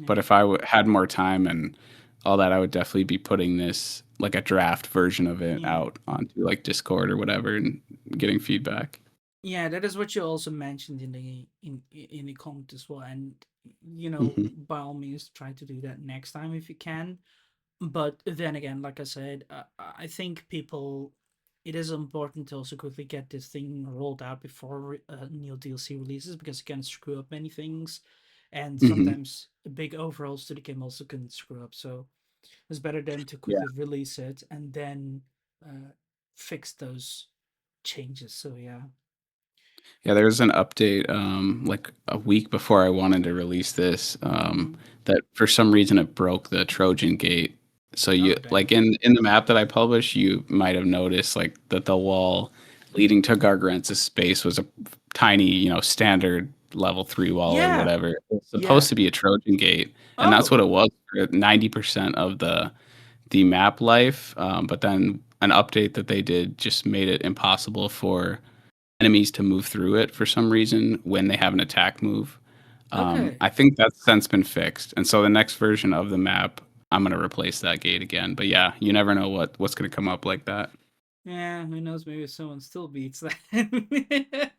But yeah, if I had more time and all that, I would definitely be putting this like a draft version of it yeah, out onto like Discord or whatever and getting feedback. yeah. That is what you also mentioned in the comment as well. And Hmm. by all means, try to do that next time if you can. But then again, like I said, I think people, it is important to also quickly get this thing rolled out before new DLC releases because it can screw up many things, and Hmm. sometimes big overhauls to the game also can screw up. So it's better then to Yeah. quickly release it and then uh, fix those changes. So yeah. Yeah, there was an update like a week before I wanted to release this Mm. that for some reason it broke the Trojan gate. So you Oh like damn. in the map that I published, you might have noticed like that the wall leading to Gargarensis space was a tiny, standard level 3 wall or Yeah. whatever. It's Yeah. supposed to be a Trojan gate, and that's Oh. what it was for 90% of the map life. But then an update that they did just made it impossible for enemies to move through it for some reason when they have an attack move. Okay. I think that's since been fixed, and so the next version of the map, I'm gonna replace that gate again. But yeah, you never know what's gonna come up like that. Yeah. Who knows? Maybe someone still beats that.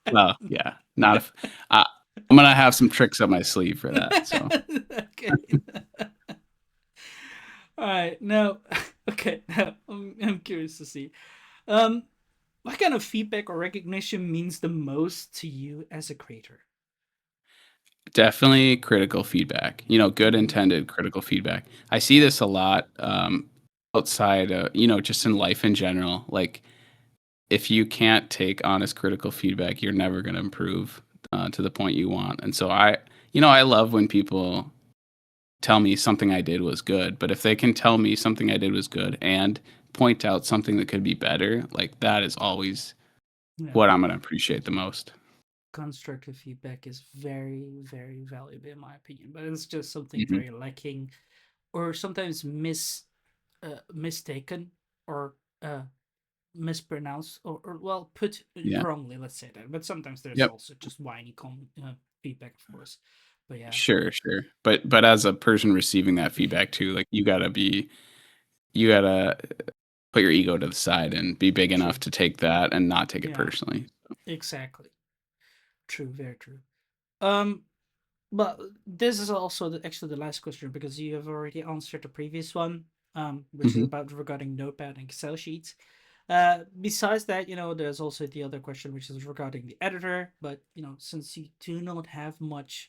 Well, yeah, not if uh, I'm gonna have some tricks up my sleeve for that. So Okay. All right. Now, okay. Now, I'm curious to see. Um, what kind of feedback or recognition means the most to you as a creator? definitely critical feedback. Good Mm-hmm. intended critical feedback. I see Yeah. this a lot outside, just in life in general. Like if you can't take honest critical feedback, you're never going to improve. to the point you want. And so I love when people tell me something I did was good, but if they can tell me something I did was good and point out something that could be better, like that is always Yeah. what I'm going to appreciate the most. Constructive feedback is very, very valuable in my opinion, but it's just something Hmm. very lacking or sometimes mistaken or mispronounced or well put Yeah. wrongly. Let's say that, but sometimes there's Yep. also just whiny feedback, of course. But yeah, Sure, sure. But as a person receiving that feedback too, like you gotta put your ego to the side and be big enough true. to take that and not take it Yeah, personally. exactly. True, very true. Um, but this is also actually the last question because you have already answered the previous one, which is Hmm. about regarding Notepad and Excel sheets. Besides that, there's also the other question, which is regarding the editor. But since you do not have much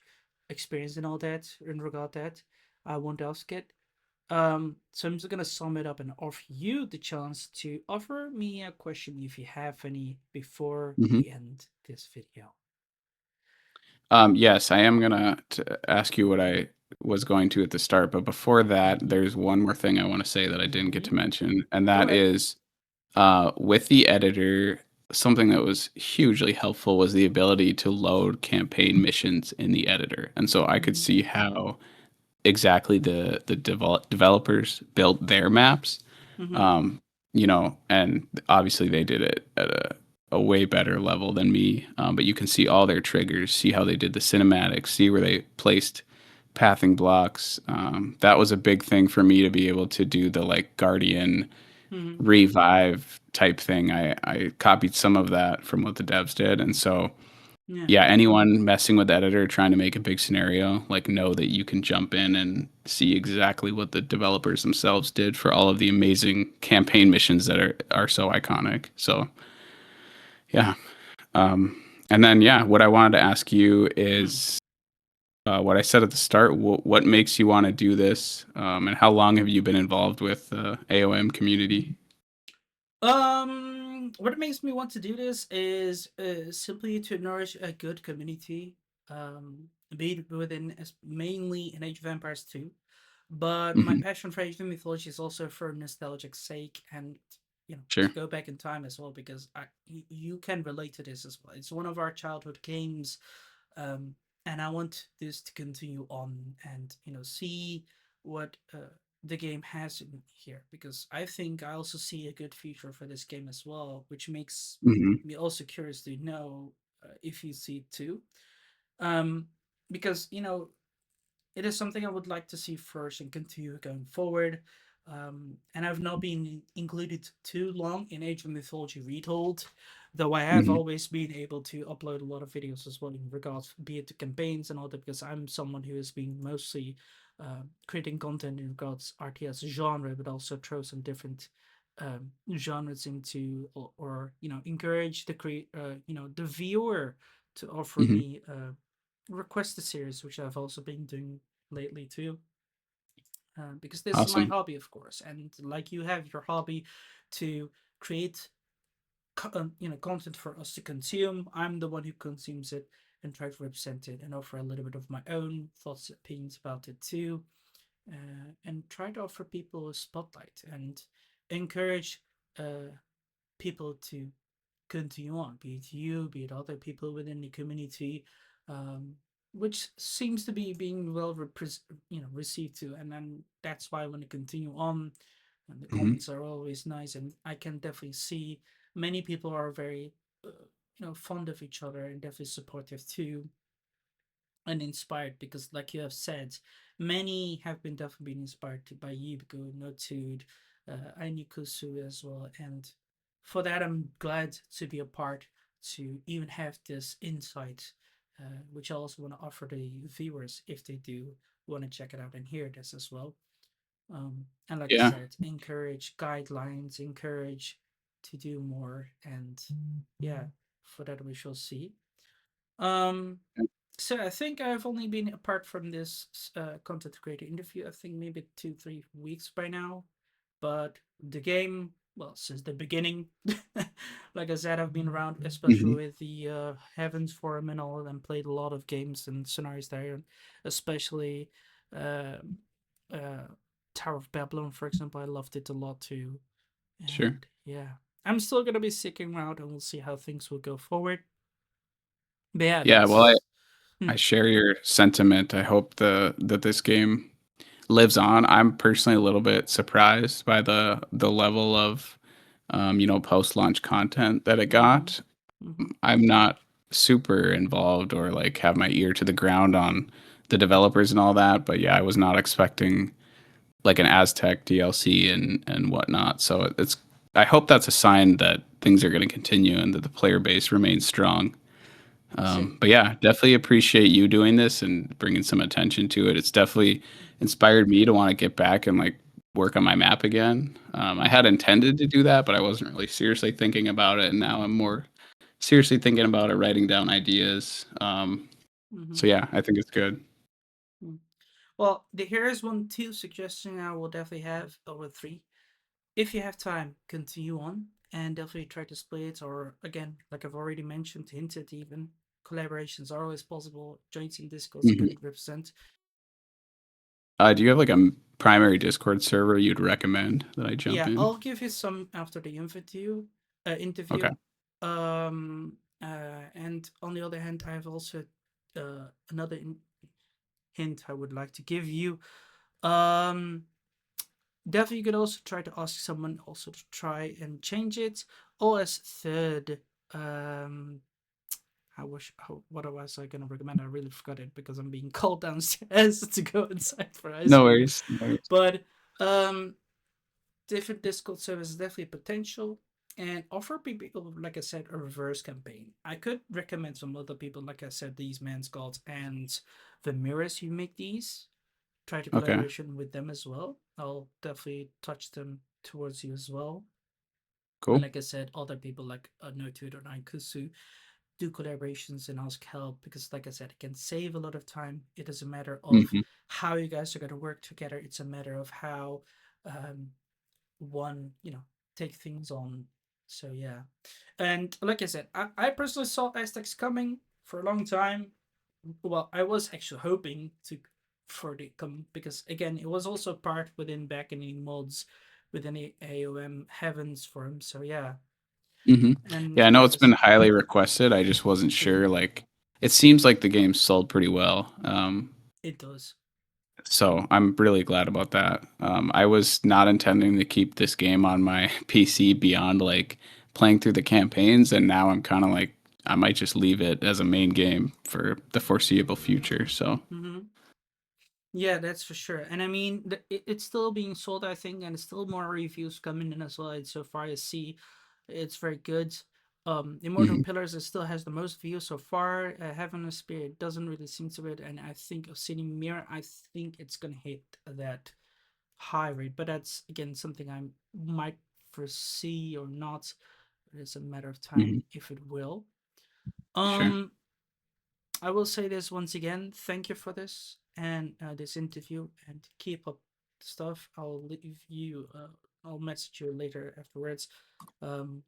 experience in all that, in regard that, I won't ask it. So I'm just gonna sum it up and offer you the chance to offer me a question if you have any before Hmm. we end this video. Yes, I am gonna ask you what I was going to at the start, but before that, Mm-hmm. there's one more thing I want to say that I didn't get Mm-hmm. to mention, and Go that ahead. is with the editor, something that was hugely helpful was the ability to load campaign missions in the editor, and so I could Mm-hmm. see how exactly the developers built their maps. Mm-hmm. um, and obviously they did it at a way better level than me. But you can see all their triggers, see how they did the cinematics, see where they placed pathing blocks. That was a big thing for me to be able to do the like Guardian Mm-hmm. revive type thing. I copied some of that from what the devs did, and so Yeah. yeah, anyone messing with the editor trying to make a big scenario, like know that you can jump in and see exactly what the developers themselves did for all of the amazing campaign missions that are so iconic. So yeah. And then yeah, what I wanted to ask you Mm. is what I said at the start. What makes you want to do this, and how long have you been involved with the AOM community? What makes me want to do this is simply to nourish a good community. Be it within as mainly in Age of Empires 2, but my Hmm. passion for Age of Mythology is also for nostalgic sake and to Sure. go back in time as well because you can relate to this as well. It's one of our childhood games, um, and I want this to continue on and see what the game has in here because I think I also see a good future for this game as well, which makes Hmm. me also curious to know if you see it too. Um, because it is something I would like to see first and continue going forward. And I've not been included too long in Age of Mythology Retold, though I have Hmm. always been able to upload a lot of videos as well in regards, be it to campaigns and all that, because I'm someone who has been mostly creating content in regards RTS genre, but also throw some different genres into or encourage the create the viewer to offer Hmm. me request a series, which I've also been doing lately too, because this is my Awesome. hobby, of course. And like you have your hobby to create, content for us to consume. I'm the one who consumes it and try to represent it and offer a little bit of my own thoughts, opinions about it too, and try to offer people a spotlight and encourage people to continue on, be it you, be it other people within the community, um, which seems to be being well received too. And then that's why I want to continue on. And the Hmm. comments are always nice, and I can definitely see many people are very, fond of each other and definitely supportive too and inspired because, like you have said, many have been definitely been inspired by Yibigo, Notude, Ainikusu as well. And for that, I'm glad to be a part to even have this insight, which I also want to offer the viewers if they do want to check it out and hear this as well. And like I Yeah. said, encourage guidelines, encourage to do more, and yeah, for that we shall see. Um, so I think I've only been apart from this content creator interview. I think maybe 2 3 weeks by now, but the game since the beginning. Like I said, I've been around, especially Hmm. with the Heavens Forum and all, and played a lot of games and scenarios there, and especially uh, uh, Tower of Babylon, for example. I loved it a lot too, Sure. and yeah, I'm still gonna be sticking around, and we'll see how things will go forward. But yeah, Yeah, well, that's I share your sentiment. I hope that this game lives on. I'm personally a little bit surprised by the level of post-launch content that it mm-hmm, got. mm-hmm, I'm not super involved or like have my ear to the ground on the developers and all that, but yeah, I was not expecting like an Aztec DLC and whatnot. So it's I hope that's a sign that things are going to continue and that the player base remains strong. same. But yeah, definitely appreciate you doing this and bringing some attention to it. It's definitely inspired me to want to get back and like work on my map again. I had intended to do that, but I wasn't really seriously thinking about it, and now I'm more seriously thinking about it, writing down ideas. Mm-hmm. So yeah, I think it's good. Mm. Well, here's one two suggestion I will definitely have over three. If you have time, continue on and definitely try to split or again, like I've already mentioned, hinted even, collaborations are always possible. Join Team Discord's Mhm. 100%. Do you have like a primary Discord server you'd recommend that I jump Yeah, in? I'll give you some after the interview. Okay. And on the other hand, I have also another hint I would like to give you. Um, Definitely, you could also try to ask someone also to try and change it. Or as third, um, what was I gonna recommend? I really forgot it because I'm being called downstairs to go inside for ice No cream. worries. No worries. But um, different Discord servers is definitely potential. And offer people, like I said, a reverse campaign. I could recommend some other people, like I said, these man's gods and the mirrors who make these. Try to Okay. collaboration with them as well. I'll definitely touch them towards you as well. And Cool. like I said, other people like No2 or Kusu do collaborations and ask help because, like I said, it can save a lot of time. It is a matter of Hmm. how you guys are going to work together. It's a matter of how um, one, take things on. So yeah, and like I said, I personally saw Aztecs coming for a long time. Well, I was actually hoping to for the come because again, it was also part within back in the mods within the AOM Heavens forum. So yeah, Hmm. and Yeah, I know like it's I been said, highly requested. I just wasn't mhm, sure. Like, it seems like the game sold pretty well. it does. So I'm really glad about that. I was not intending to keep this game on my PC beyond like playing through the campaigns, and now I'm kind of like I might just leave it as a main game for the foreseeable future. So, Hmm. Yeah, that's for sure. And I mean, it's still being sold, I think, and still more reviews coming in as well. And so far, I see it's very good. Immortal mhm, Pillars it still has the most views so far. Heaven and Spirit doesn't really seem to it, and I think Obsidian Mirror, I think it's gonna hit that high rate. But that's again something I might foresee or not. It's a matter of time mhm, if it will. sure. Um, I will say this once again. Thank you for this and this interview, and keep up the stuff. I'll leave you. I'll message you later afterwards. Um,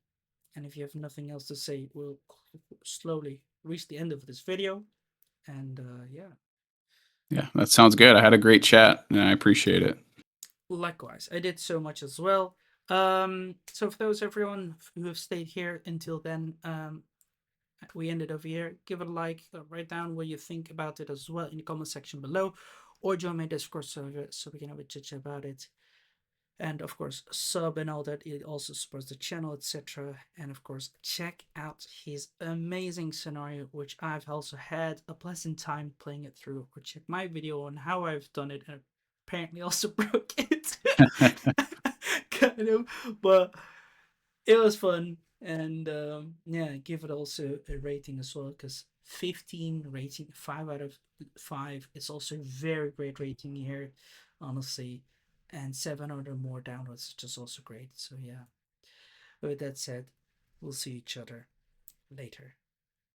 and if you have nothing else to say, we'll slowly reach the end of this video. And yeah, Yeah, that sounds good. I had a great chat, and I appreciate it. likewise, I did so much as well. So for those everyone who have stayed here until then, we ended over here. Give it a like, write down what you think about it as well in the comment section below, or join my Discord server so we can have a chit chat about it. And of course, sub and all that. It also supports the channel, etc. And of course, check out his amazing scenario, which I've also had a pleasant time playing it through. Or check my video on how I've done it, and apparently also broke it, kind of. But it was fun, and yeah, give it also a rating as well because 15 rating, 5 out of 5 is also a very great rating here, honestly, and 700 or more downloads is just also great. So yeah, with that said, we'll see each other later.